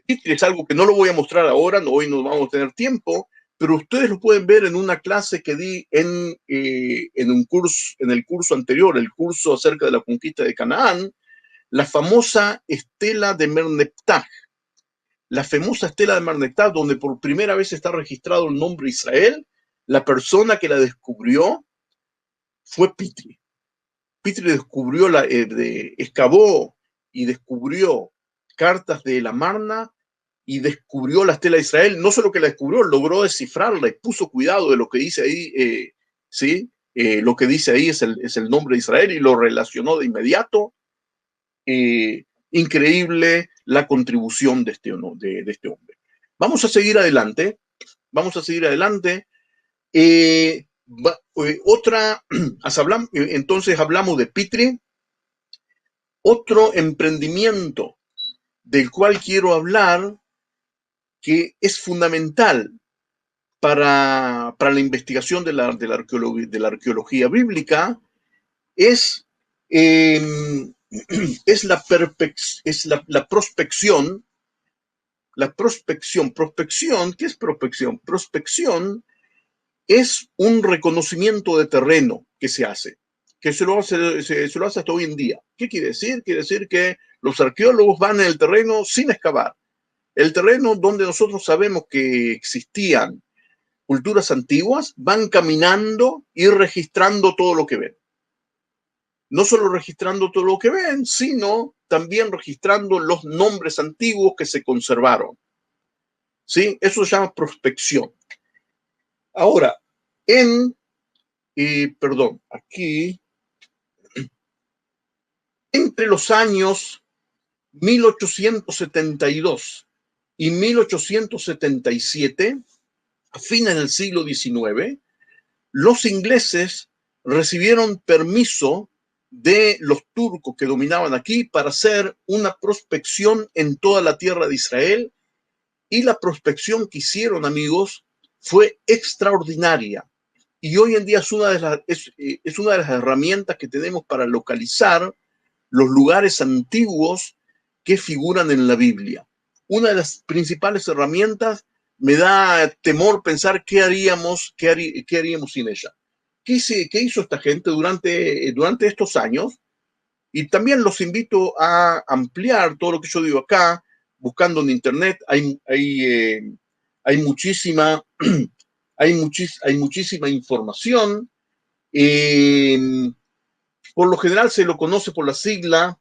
es algo que no lo voy a mostrar ahora, hoy no vamos a tener tiempo, pero ustedes lo pueden ver en una clase que di en el curso anterior, el curso acerca de la conquista de Canaán, la famosa estela de Merneptah. La famosa estela de Merneptah, donde por primera vez está registrado el nombre Israel. La persona que la descubrió fue Petrie. Petrie excavó y descubrió cartas de la Amarna y descubrió la estela de Israel. No solo que la descubrió, logró descifrarla y puso cuidado de lo que dice ahí, ¿sí? Lo que dice ahí es el nombre de Israel y lo relacionó de inmediato. Increíble la contribución de este hombre. Vamos a seguir adelante. Entonces hablamos de Petrie. Otro emprendimiento del cual quiero hablar, que es fundamental para la investigación de la arqueología bíblica, es la prospección. Prospección, ¿qué es prospección? Prospección es un reconocimiento de terreno que se hace, que se lo hace hasta hoy en día. ¿Qué quiere decir? Quiere decir que los arqueólogos van en el terreno sin excavar. El terreno donde nosotros sabemos que existían culturas antiguas, van caminando y registrando todo lo que ven. No solo registrando todo lo que ven, sino también registrando los nombres antiguos que se conservaron. ¿Sí? Eso se llama prospección. Ahora, aquí, entre los años 1872 y 1877, a fines del siglo XIX, los ingleses recibieron permiso de los turcos que dominaban aquí para hacer una prospección en toda la tierra de Israel, y la prospección que hicieron, amigos, fue extraordinaria. Y hoy en día es una de las herramientas que tenemos para localizar los lugares antiguos que figuran en la Biblia. Una de las principales herramientas. Me da temor pensar qué haríamos sin ella. ¿Qué hizo esta gente durante estos años? Y también los invito a ampliar todo lo que yo digo acá, buscando en internet. Hay muchísima, hay muchísima información. Por lo general se lo conoce por la sigla,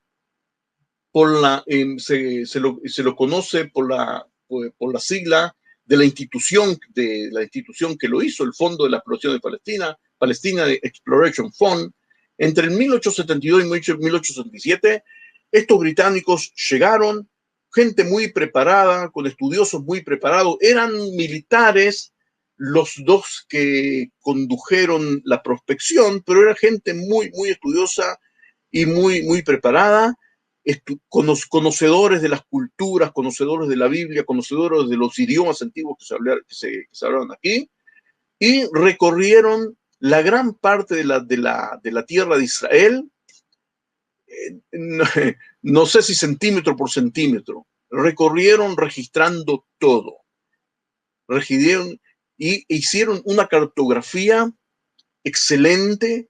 se lo conoce por la sigla de la institución que lo hizo, el Fondo de la Exploración de Palestina, Palestina Exploration Fund. Entre el 1872 y 1877, estos británicos llegaron, gente muy preparada, con estudiosos muy preparados, eran militares los dos que condujeron la prospección, pero era gente muy, muy estudiosa y muy, muy preparada, conocedores de las culturas, conocedores de la Biblia, conocedores de los idiomas antiguos que se hablaron aquí, y recorrieron la gran parte de la tierra de Israel, no sé si centímetro por centímetro, recorrieron registrando todo, registraron y hicieron una cartografía excelente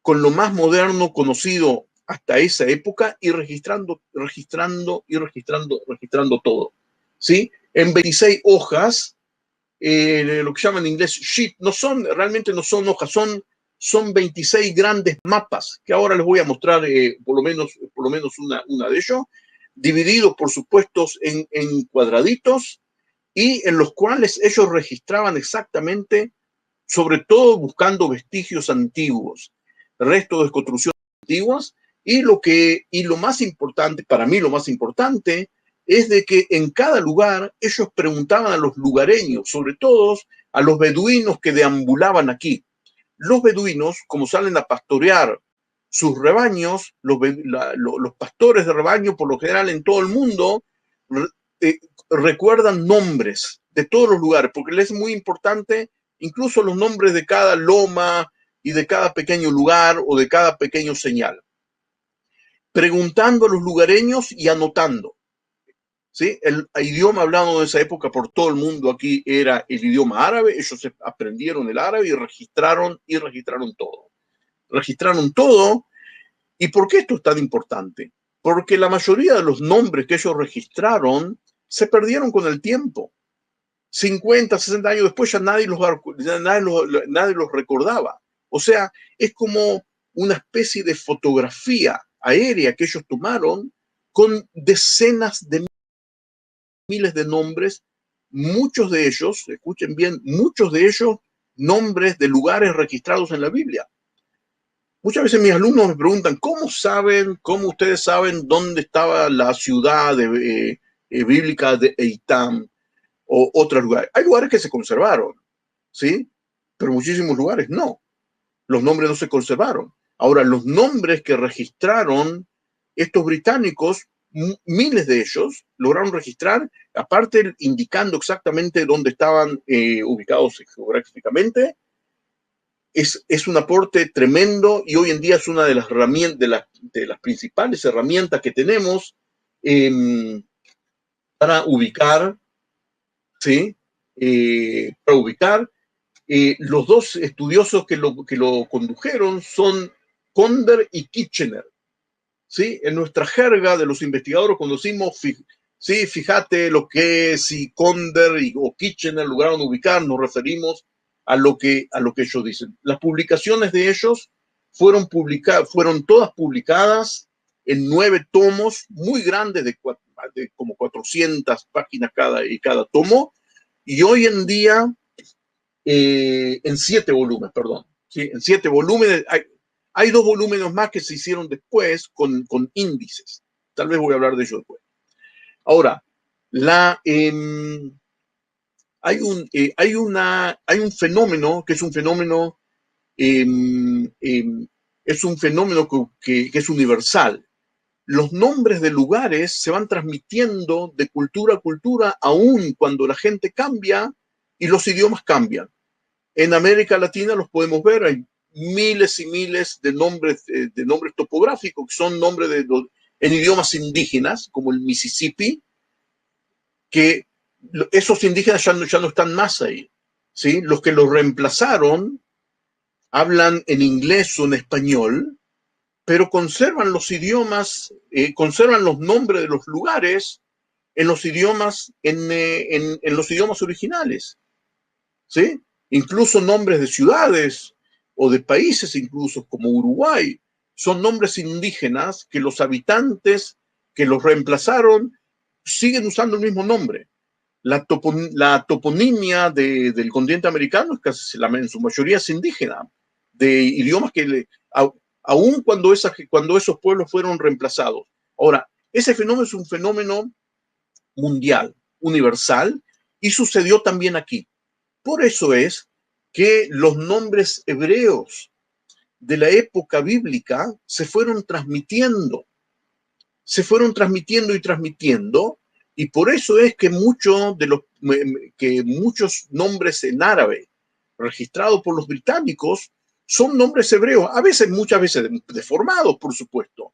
con lo más moderno conocido hasta esa época y registrando todo, ¿sí? En 26 hojas, lo que llaman en inglés sheet, realmente no son hojas, son 26 grandes mapas, que ahora les voy a mostrar por lo menos una de ellos, divididos, por supuesto, en cuadraditos, y en los cuales ellos registraban exactamente, sobre todo buscando vestigios antiguos, restos de construcciones antiguas, y lo más importante, para mí lo más importante, es de que en cada lugar ellos preguntaban a los lugareños, sobre todo a los beduinos que deambulaban aquí. Los beduinos, como salen a pastorear sus rebaños, los pastores de rebaño, por lo general en todo el mundo, recuerdan nombres de todos los lugares, porque les es muy importante incluso los nombres de cada loma y de cada pequeño lugar o de cada pequeño señal. Preguntando a los lugareños y anotando. ¿Sí? El idioma hablado en esa época por todo el mundo aquí era el idioma árabe. Ellos aprendieron el árabe y registraron todo. Registraron todo. ¿Y por qué esto es tan importante? Porque la mayoría de los nombres que ellos registraron se perdieron con el tiempo. 50, 60 años después ya nadie los recordaba. O sea, es como una especie de fotografía aérea que ellos tomaron con decenas de miles de nombres, muchos de ellos, escuchen bien, muchos de ellos nombres de lugares registrados en la Biblia. Muchas veces mis alumnos me preguntan, cómo ustedes saben dónde estaba la ciudad bíblica de Eitam o otros lugares? Hay lugares que se conservaron, ¿sí? Pero muchísimos lugares no. Los nombres no se conservaron. Ahora, los nombres que registraron estos británicos, miles de ellos lograron registrar, aparte indicando exactamente dónde estaban ubicados geográficamente. Es un aporte tremendo y hoy en día es una de las herramientas, de las principales herramientas que tenemos para ubicar, ¿sí? Para ubicar. Los dos estudiosos que lo condujeron son Conder y Kitchener. ¿Sí? En nuestra jerga de los investigadores, cuando decimos, sí, fíjate lo que si Conder o Kitchener lograron ubicar, nos referimos a lo que ellos dicen. Las publicaciones de ellos fueron todas publicadas en 9 tomos muy grandes, de como 400 páginas cada tomo, y hoy en día en 7 volúmenes, perdón. ¿Sí? En 7 volúmenes. Hay 2 volúmenes más que se hicieron después con índices. Tal vez voy a hablar de ello después. Ahora, hay un fenómeno que es un fenómeno que es universal. Los nombres de lugares se van transmitiendo de cultura a cultura, aun cuando la gente cambia y los idiomas cambian. En América Latina los podemos ver, hay miles y miles de nombres topográficos, que son nombres en idiomas indígenas, como el Mississippi, que esos indígenas ya no están más ahí, ¿sí? Los que los reemplazaron hablan en inglés o en español, pero conservan los idiomas, conservan los nombres de los lugares en los idiomas, en los idiomas originales, ¿sí? Incluso nombres de ciudades o de países, incluso como Uruguay, son nombres indígenas que los habitantes que los reemplazaron siguen usando el mismo nombre. La toponimia del continente americano es casi, en su mayoría es indígena, de idiomas que, aun cuando esos pueblos fueron reemplazados. Ahora, ese fenómeno es un fenómeno mundial, universal, y sucedió también aquí. Por eso es que los nombres hebreos de la época bíblica se fueron transmitiendo y transmitiendo, y por eso es que muchos nombres en árabe registrados por los británicos son nombres hebreos, muchas veces deformados, por supuesto,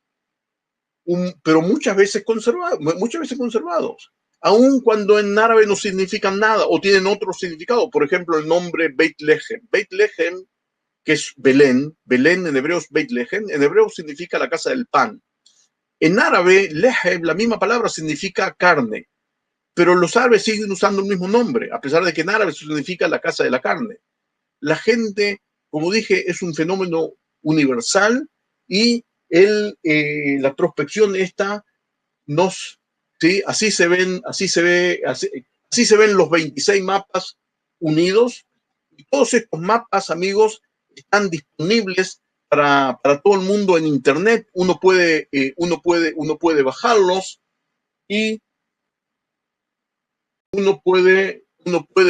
pero muchas veces conservados, aun cuando en árabe no significan nada o tienen otro significado. Por ejemplo, el nombre Beit Lehem. Beit Lehem, que es Belén, Belén en hebreo es Beit Lehem, en hebreo significa la casa del pan. En árabe, lehem, la misma palabra significa carne, pero los árabes siguen usando el mismo nombre, a pesar de que en árabe significa la casa de la carne. La gente, como dije, es un fenómeno universal y la prospección esta ¿sí? Así se ven los 26 mapas unidos, y todos estos mapas, amigos, están disponibles para todo el mundo en internet. Uno puede bajarlos y uno puede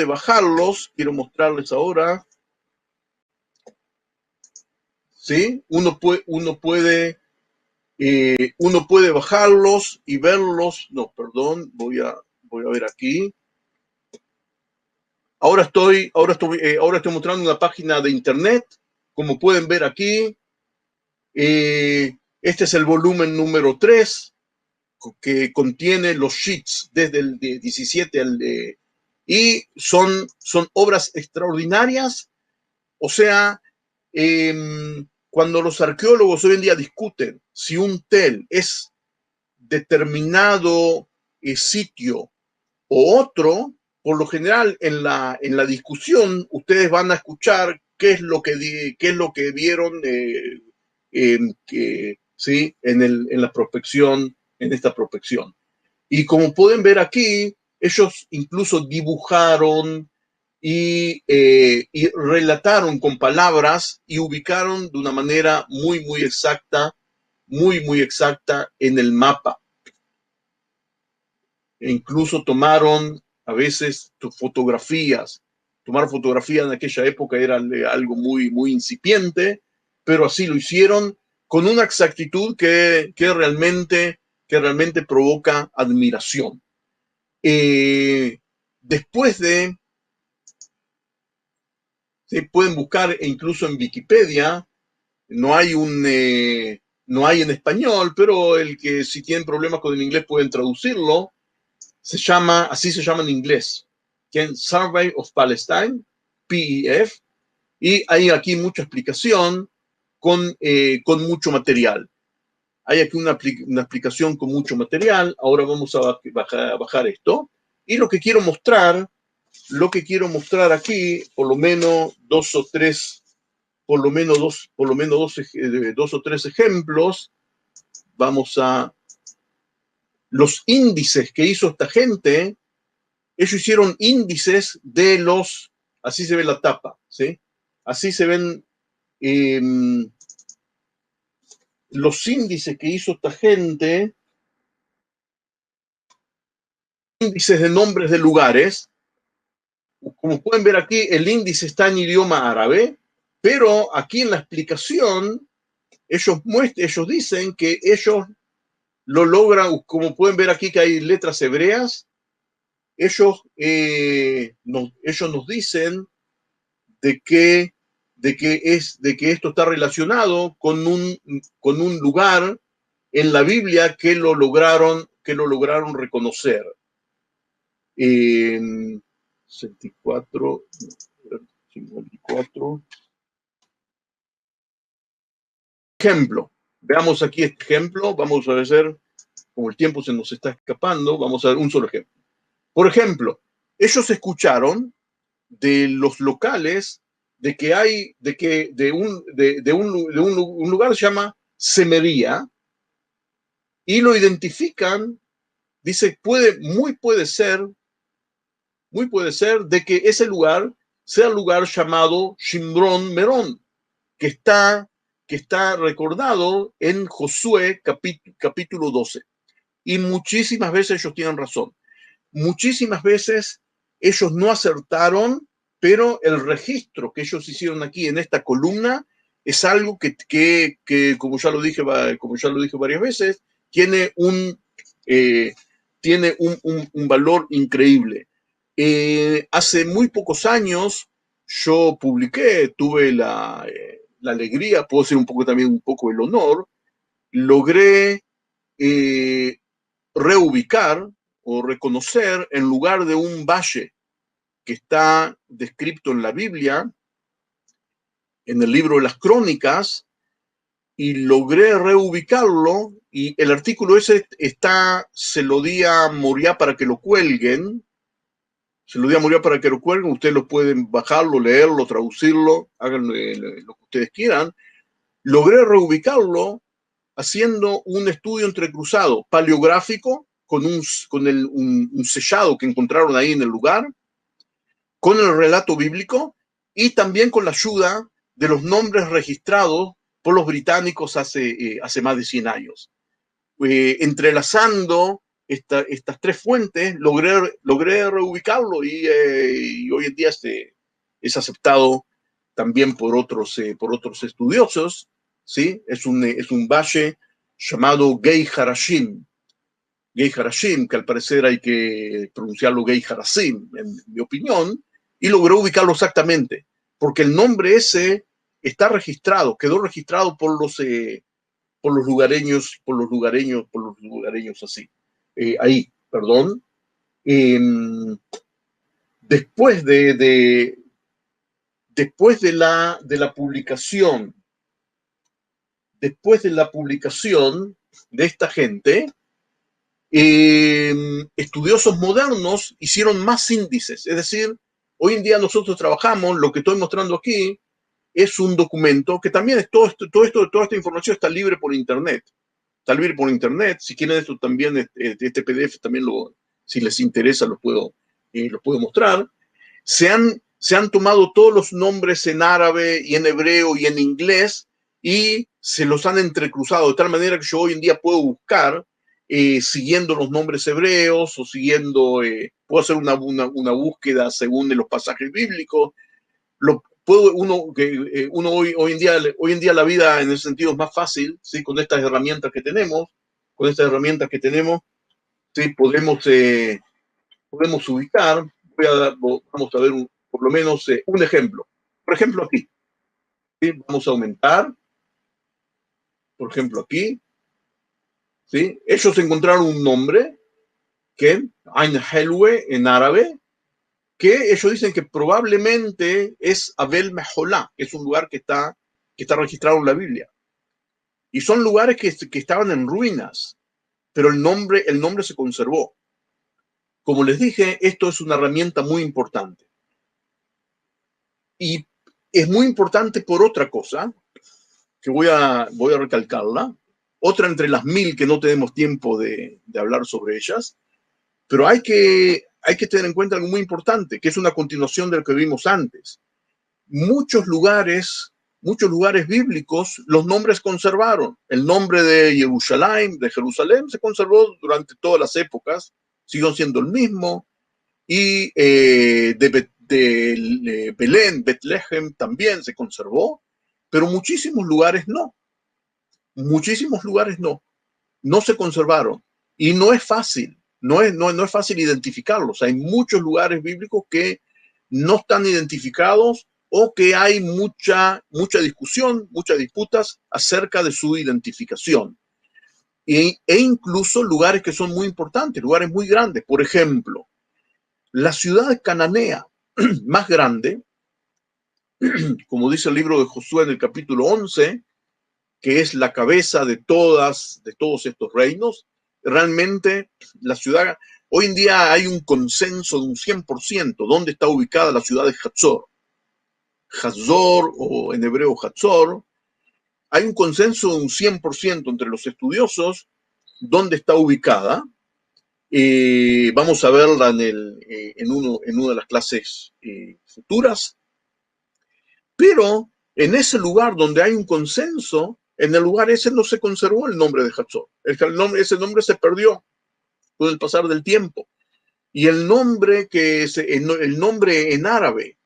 bajarlos. Quiero mostrarles ahora, ¿sí? Uno puede bajarlos y verlos. No, perdón, voy a ver aquí. Ahora estoy mostrando una página de internet, como pueden ver aquí. Este es el volumen número 3, que contiene los sheets desde el 17 al... y son obras extraordinarias. O sea, cuando los arqueólogos hoy en día discuten si un tel es determinado sitio o otro, por lo general en la discusión ustedes van a escuchar qué es lo que vieron ¿sí? en la prospección, en esta prospección. Y como pueden ver aquí, ellos incluso dibujaron y relataron con palabras y ubicaron de una manera muy, muy exacta en el mapa. E incluso tomaron a veces fotografías. Tomar fotografías en aquella época era algo muy, muy incipiente, pero así lo hicieron con una exactitud que realmente provoca admiración. Después de, pueden buscar incluso en Wikipedia, no hay en español, pero si tienen problemas con el inglés pueden traducirlo. Así se llama en inglés, Survey of Palestine, PEF, y hay aquí mucha explicación con mucho material. Hay aquí una explicación con mucho material. Ahora vamos a bajar esto. Y lo que quiero mostrar aquí, por lo menos dos o tres ejemplos. Vamos a los índices que hizo esta gente. Ellos hicieron índices de así se ve la tapa, ¿sí? Así se ven los índices que hizo esta gente, índices de nombres de lugares. Como pueden ver aquí, el índice está en idioma árabe, pero aquí en la explicación, ellos dicen que ellos lo logran, como pueden ver aquí que hay letras hebreas. Ellos nos dicen de que esto está relacionado con un lugar en la Biblia que lo lograron reconocer. 64, 54. Ejemplo, veamos aquí este ejemplo, vamos a ver, como el tiempo se nos está escapando, vamos a ver un solo ejemplo. Por ejemplo, ellos escucharon de los locales de que hay, un lugar se llama Semería y lo identifican, dice, muy puede ser de que ese lugar sea el lugar llamado Shimron Merón, que está, que está recordado en Josué capítulo 12. Y muchísimas veces ellos tienen razón. Muchísimas veces ellos no acertaron, pero el registro que ellos hicieron aquí en esta columna es algo que como ya lo dije varias veces, tiene un valor increíble. Hace muy pocos años yo tuve la alegría, puedo decir también un poco el honor, logré eh, reubicar o reconocer en lugar de un valle que está descrito en la Biblia, en el libro de las Crónicas, y logré reubicarlo, y el artículo ese se lo di a Moriá para que lo cuelguen, ustedes lo pueden bajarlo, leerlo, traducirlo, hagan lo que ustedes quieran. Logré reubicarlo haciendo un estudio entrecruzado paleográfico con un sellado que encontraron ahí en el lugar, con el relato bíblico y también con la ayuda de los nombres registrados por los británicos hace más de 100 años. Entrelazando estas tres fuentes, logré reubicarlo y hoy en día es aceptado también por otros estudiosos, ¿sí? Es un valle llamado Gei Harashim, que al parecer hay que pronunciarlo Gei Harasim, en mi opinión, y logró ubicarlo exactamente, porque el nombre ese está registrado, quedó registrado por los lugareños así. Ahí, perdón. Eh, después después de la publicación, de esta gente, estudiosos modernos hicieron más índices. Es decir, hoy en día nosotros trabajamos, lo que estoy mostrando aquí es un documento que también es toda esta información está libre por internet. Está libre por internet. Si quieren esto también, este PDF también si les interesa, lo puedo mostrar. Se han tomado todos los nombres en árabe y en hebreo y en inglés y se los han entrecruzado de tal manera que yo hoy en día puedo buscar siguiendo los nombres hebreos o puedo hacer una búsqueda según los pasajes bíblicos. Hoy en día la vida en ese sentido es más fácil, ¿sí? Con estas herramientas que tenemos, ¿sí? Podemos ubicar. Vamos a ver por lo menos un ejemplo. Por ejemplo, aquí, ¿sí? Vamos a aumentar, por ejemplo, aquí, ¿sí? Ellos encontraron un nombre, que Ain Helwe en árabe, que ellos dicen que probablemente es Abel Meholá, que es un lugar que está registrado en la Biblia. Y son lugares que estaban en ruinas, pero el nombre se conservó. Como les dije, esto es una herramienta muy importante. Y es muy importante por otra cosa, que voy a recalcarla, otra entre las 1000 que no tenemos tiempo de hablar sobre ellas, pero hay que tener en cuenta algo muy importante, que es una continuación de lo que vimos antes. Muchos lugares bíblicos, los nombres conservaron. El nombre de Jerusalén, se conservó durante todas las épocas, siguió siendo el mismo, y de Belén, Betlehem también se conservó, pero muchísimos lugares no se conservaron. Y no es fácil, no es fácil identificarlos. Hay muchos lugares bíblicos que no están identificados o que hay mucha discusión, muchas disputas acerca de su identificación. E incluso lugares que son muy importantes, lugares muy grandes. Por ejemplo, la ciudad cananea más grande, como dice el libro de Josué en el capítulo 11, que es la cabeza de todos estos reinos. Realmente la ciudad, hoy en día hay un consenso de un 100%, dónde está ubicada la ciudad de Hatzor. Hatzor, o en hebreo Hatzor, hay un consenso de un 100% entre los estudiosos dónde está ubicada. Vamos a verla en una de las clases futuras, pero en ese lugar donde hay un consenso, en el lugar ese no se conservó el nombre de Hatzor. Ese nombre se perdió con el pasar del tiempo. Y el nombre en árabe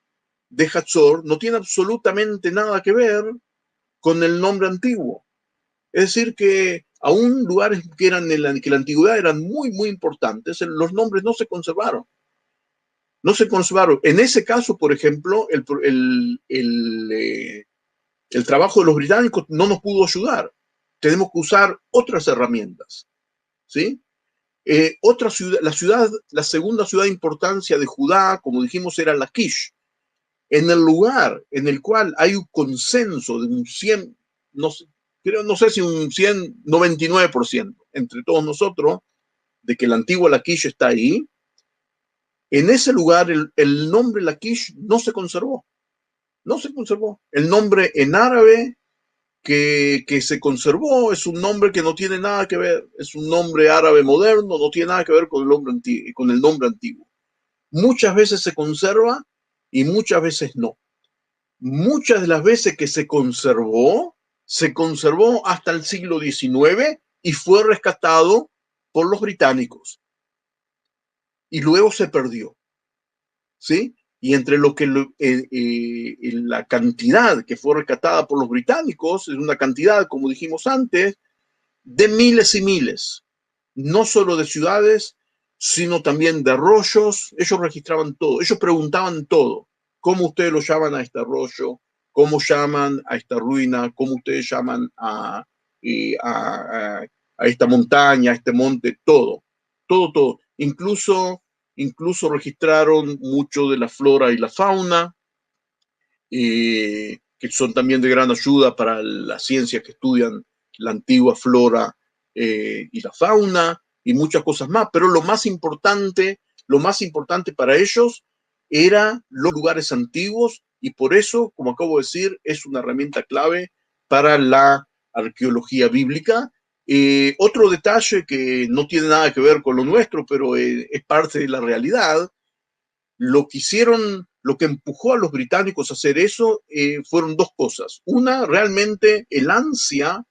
de Hatzor no tiene absolutamente nada que ver con el nombre antiguo. Es decir, que aún lugares que en la antigüedad eran muy, muy importantes, los nombres no se conservaron. No se conservaron. En ese caso, por ejemplo, el trabajo de los británicos no nos pudo ayudar. Tenemos que usar otras herramientas. ¿Sí? La segunda ciudad de importancia de Judá, como dijimos, era Laquish. En el lugar en el cual hay un consenso de un 100, no sé si un 99% entre todos nosotros, de que la antigua Laquish está ahí, en ese lugar el nombre Laquish no se conservó. No se conservó. El nombre en árabe que se conservó es un nombre que no tiene nada que ver, es un nombre árabe moderno, no tiene nada que ver con el nombre antiguo. Muchas veces se conserva y muchas veces no. Muchas de las veces que se conservó hasta el siglo XIX y fue rescatado por los británicos. Y luego se perdió. ¿Sí? Y entre la cantidad que fue rescatada por los británicos, es una cantidad, como dijimos antes, de miles y miles, no solo de ciudades, sino también de arroyos. Ellos registraban todo, ellos preguntaban todo. ¿Cómo ustedes lo llaman a este arroyo? ¿Cómo llaman a esta ruina? ¿Cómo ustedes llaman a esta montaña, a este monte? Todo, todo, todo. Incluso registraron mucho de la flora y la fauna, que son también de gran ayuda para las ciencias que estudian la antigua flora y la fauna, y muchas cosas más. Pero lo más importante para ellos eran los lugares antiguos, y por eso, como acabo de decir, es una herramienta clave para la arqueología bíblica. Otro detalle que no tiene nada que ver con lo nuestro, pero es parte de la realidad, lo que empujó a los británicos a hacer eso fueron dos cosas. Una, realmente el ansia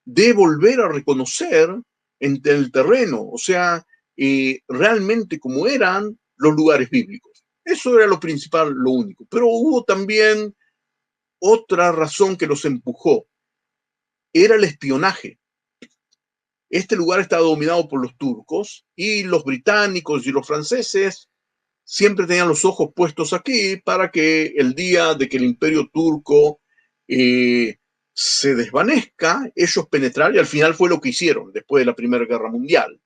de volver a reconocer en el terreno, o sea, realmente como eran los lugares bíblicos. Eso era lo principal, lo único. Pero hubo también otra razón que los empujó. Era el espionaje. Este lugar estaba dominado por los turcos y los británicos y los franceses siempre tenían los ojos puestos aquí para que el día de que el imperio turco se desvanezca, ellos penetraran, y al final fue lo que hicieron después de la Primera Guerra Mundial.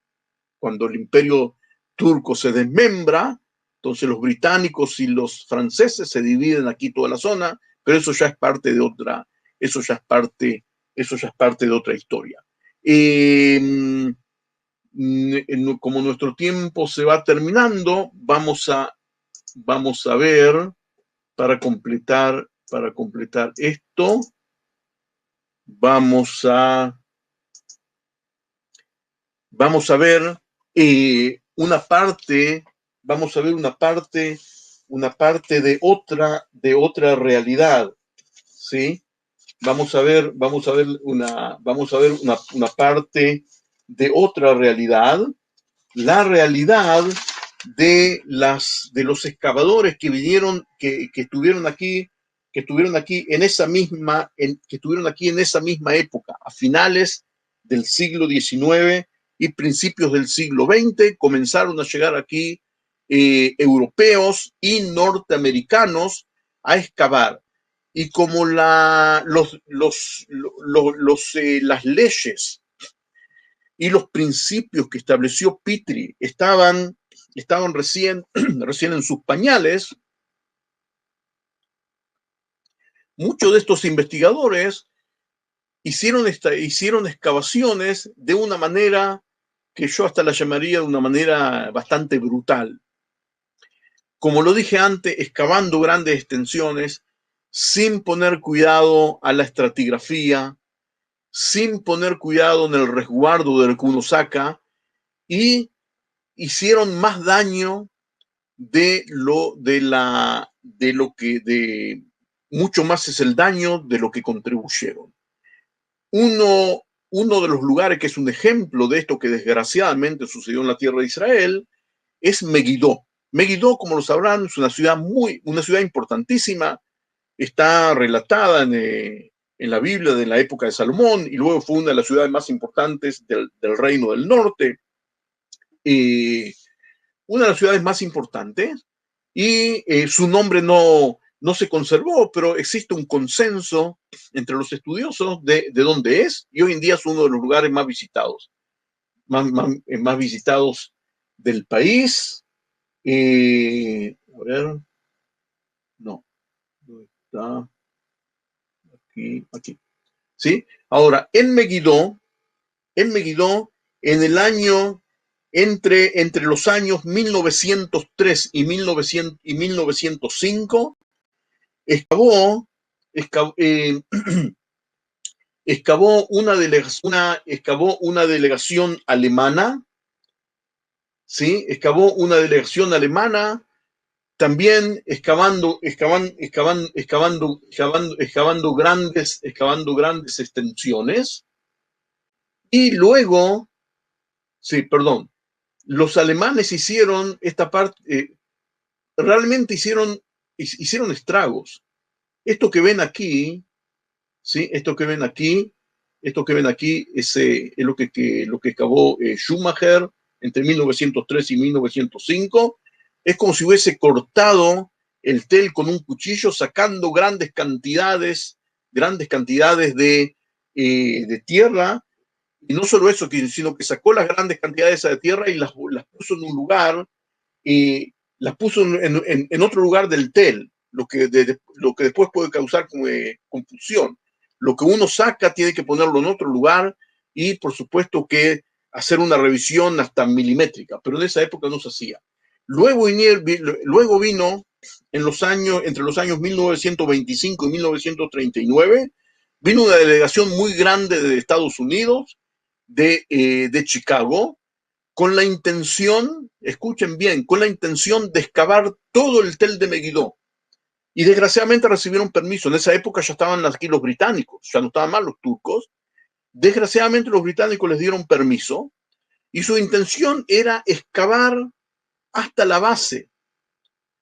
Cuando el imperio turco se desmembra, entonces los británicos y los franceses se dividen aquí toda la zona, pero eso ya es parte de otra, eso ya es parte de otra historia. Como nuestro tiempo se va terminando, vamos a ver, para completar esto, vamos a ver una parte de otra realidad, ¿sí? Vamos a ver una parte de otra realidad, la realidad de los excavadores que vinieron, que estuvieron aquí en esa misma época, a finales del siglo XIX y principios del siglo XX. Comenzaron a llegar aquí europeos y norteamericanos a excavar. Y como las leyes y los principios que estableció Petrie estaban recién en sus pañales, muchos de estos investigadores hicieron excavaciones de una manera que yo hasta la llamaría de una manera bastante brutal. Como lo dije antes, excavando grandes extensiones, sin poner cuidado a la estratigrafía, sin poner cuidado en el resguardo de lo que uno saca, y hicieron más daño mucho más es el daño de lo que contribuyeron. Uno de los lugares que es un ejemplo de esto que desgraciadamente sucedió en la tierra de Israel es Megiddo. Megiddo, como lo sabrán, es una ciudad importantísima, está relatada en la Biblia de la época de Salomón y luego fue una de las ciudades más importantes del Reino del Norte. Una de las ciudades más importantes y su nombre no se conservó, pero existe un consenso entre los estudiosos de dónde es y hoy en día es uno de los lugares más visitados, más visitados del país. A ver, no, está aquí. ¿Sí? Ahora, en Megiddo, en el año, entre los años 1903 y 1905, excavó una delegación alemana, ¿sí? Excavó una delegación alemana, también excavando grandes extensiones. Y luego, sí, perdón, los alemanes hicieron esta parte, realmente hicieron estragos. Esto que ven aquí, ¿sí? Esto que ven aquí es lo que excavó Schumacher entre 1903 y 1905. Es como si hubiese cortado el tel con un cuchillo, sacando grandes cantidades de tierra. Y no solo eso, sino que sacó las grandes cantidades de tierra y las puso en un lugar, las puso en otro lugar del tel, lo que después puede causar confusión. Lo que uno saca tiene que ponerlo en otro lugar y, por supuesto, que hacer una revisión hasta milimétrica, pero en esa época no se hacía. Luego vino entre los años 1925 y 1939, vino una delegación muy grande de Estados Unidos, de Chicago, con la intención, escuchen bien, con la intención de excavar todo el tel de Megiddo. Y desgraciadamente recibieron permiso. En esa época ya estaban aquí los británicos, ya no estaban más los turcos. Desgraciadamente los británicos les dieron permiso y su intención era excavar hasta la base.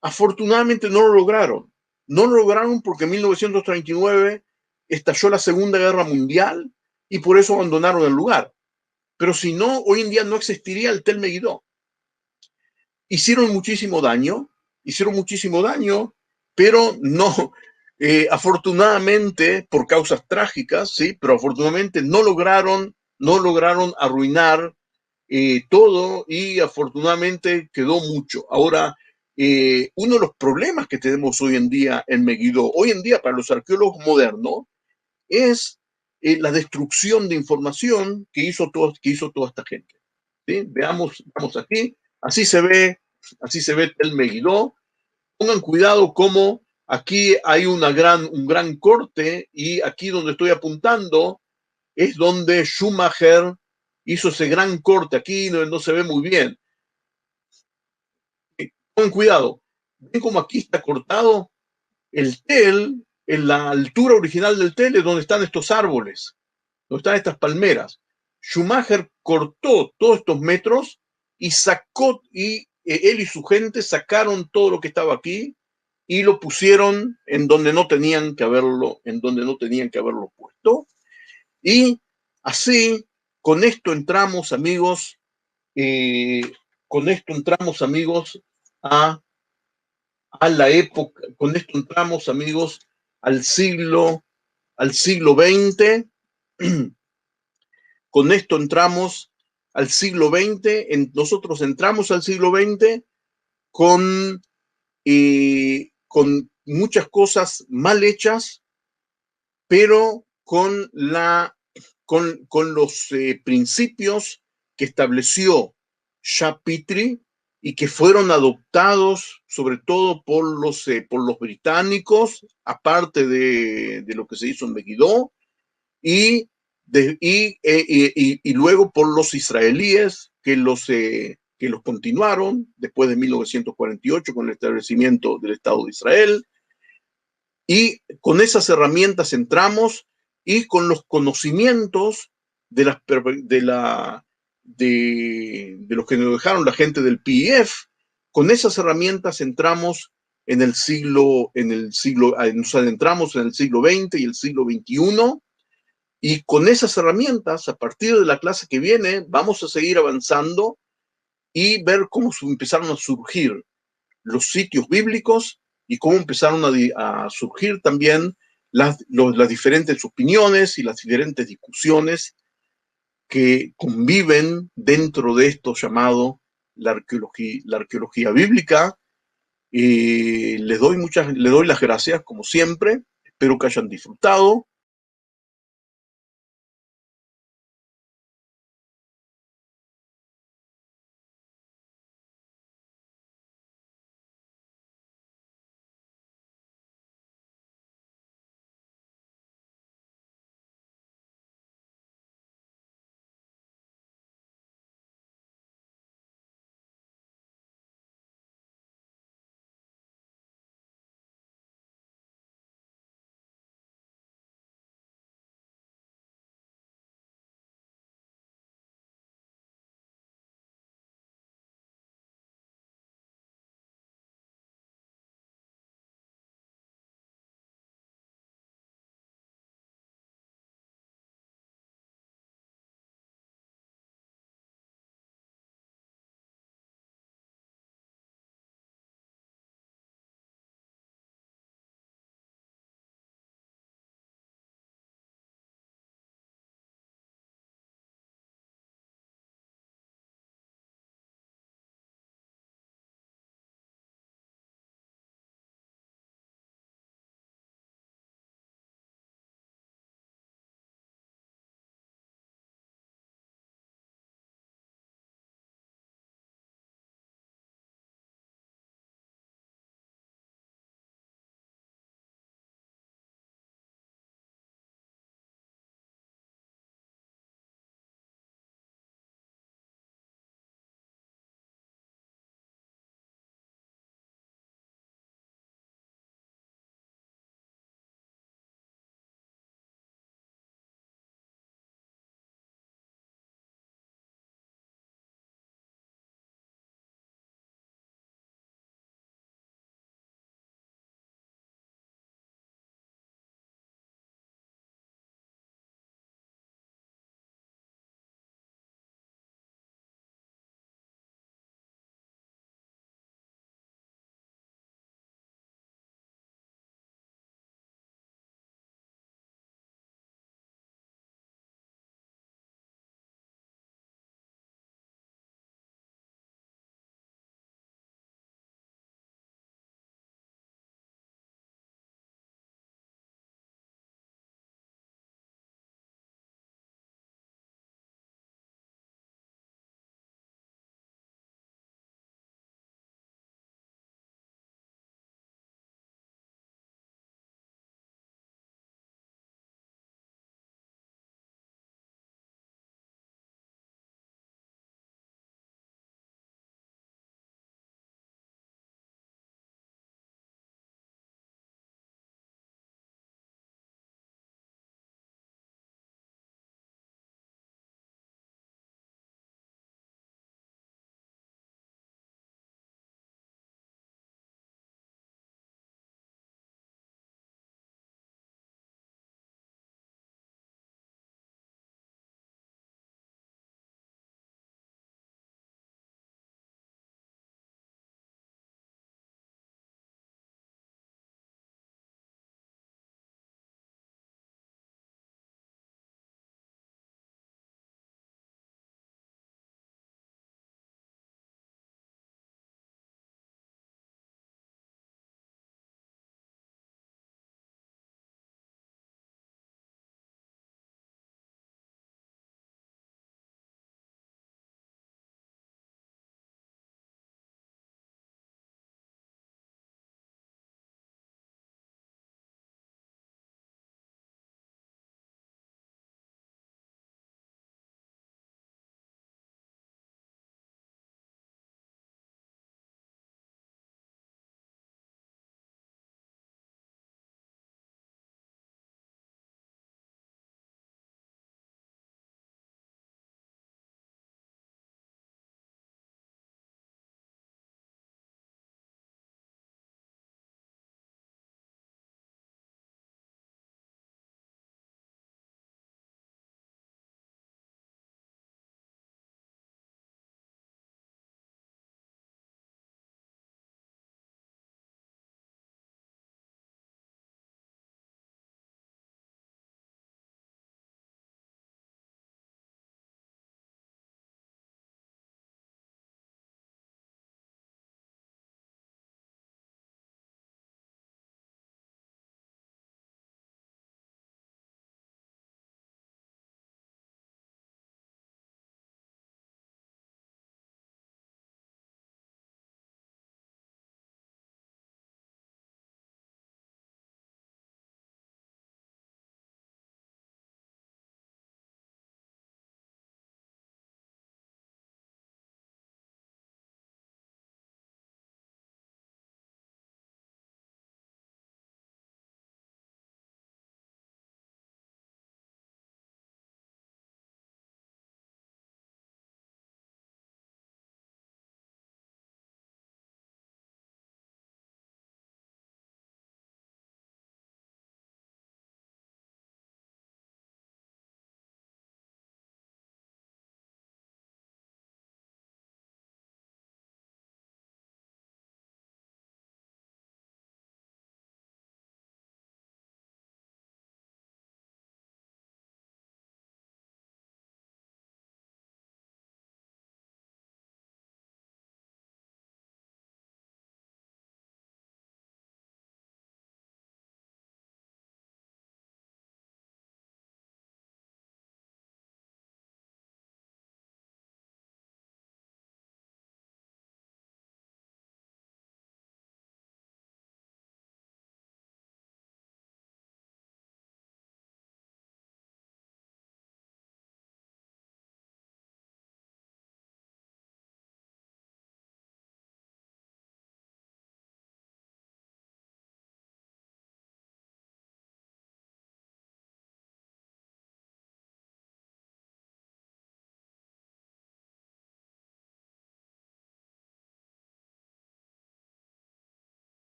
Afortunadamente no lo lograron. No lo lograron porque en 1939 estalló la Segunda Guerra Mundial y por eso abandonaron el lugar. Pero si no, hoy en día no existiría el Tel Megiddo. Hicieron muchísimo daño, pero no, afortunadamente, por causas trágicas, sí, pero afortunadamente no lograron arruinar todo y afortunadamente quedó mucho. Ahora, uno de los problemas que tenemos hoy en día en Megiddo, hoy en día para los arqueólogos modernos, es la destrucción de información que hizo toda esta gente. ¿Sí? Veamos aquí, así se ve Tel Megiddo. Pongan cuidado cómo aquí hay un gran corte y aquí donde estoy apuntando es donde Schumacher hizo ese gran corte. Aquí no se ve muy bien. Pongan cuidado. ¿Ven cómo aquí está cortado? El tel, en la altura original del tel es donde están estos árboles, donde están estas palmeras. Schumacher cortó todos estos metros y sacó, él y su gente sacaron todo lo que estaba aquí y lo pusieron en donde no tenían que haberlo puesto. Y así, con esto entramos, amigos, a la época, con esto entramos, amigos, al siglo XX. Con esto entramos al siglo XX. Nosotros entramos al siglo XX con muchas cosas mal hechas, pero con, con los principios que estableció Shah-Pitri y que fueron adoptados sobre todo por los británicos, aparte de lo que se hizo en Megiddo, y luego por los israelíes que los continuaron después de 1948 con el establecimiento del Estado de Israel. Y con esas herramientas entramos y con los conocimientos de los que nos dejaron la gente del PIF, con esas herramientas entramos nos adentramos en el siglo XX y el siglo XXI. Y con esas herramientas, a partir de la clase que viene, vamos a seguir avanzando y ver cómo empezaron a surgir los sitios bíblicos y cómo empezaron a surgir también las diferentes opiniones y las diferentes discusiones que conviven dentro de esto llamado la arqueología bíblica. Les doy las gracias, como siempre. Espero que hayan disfrutado.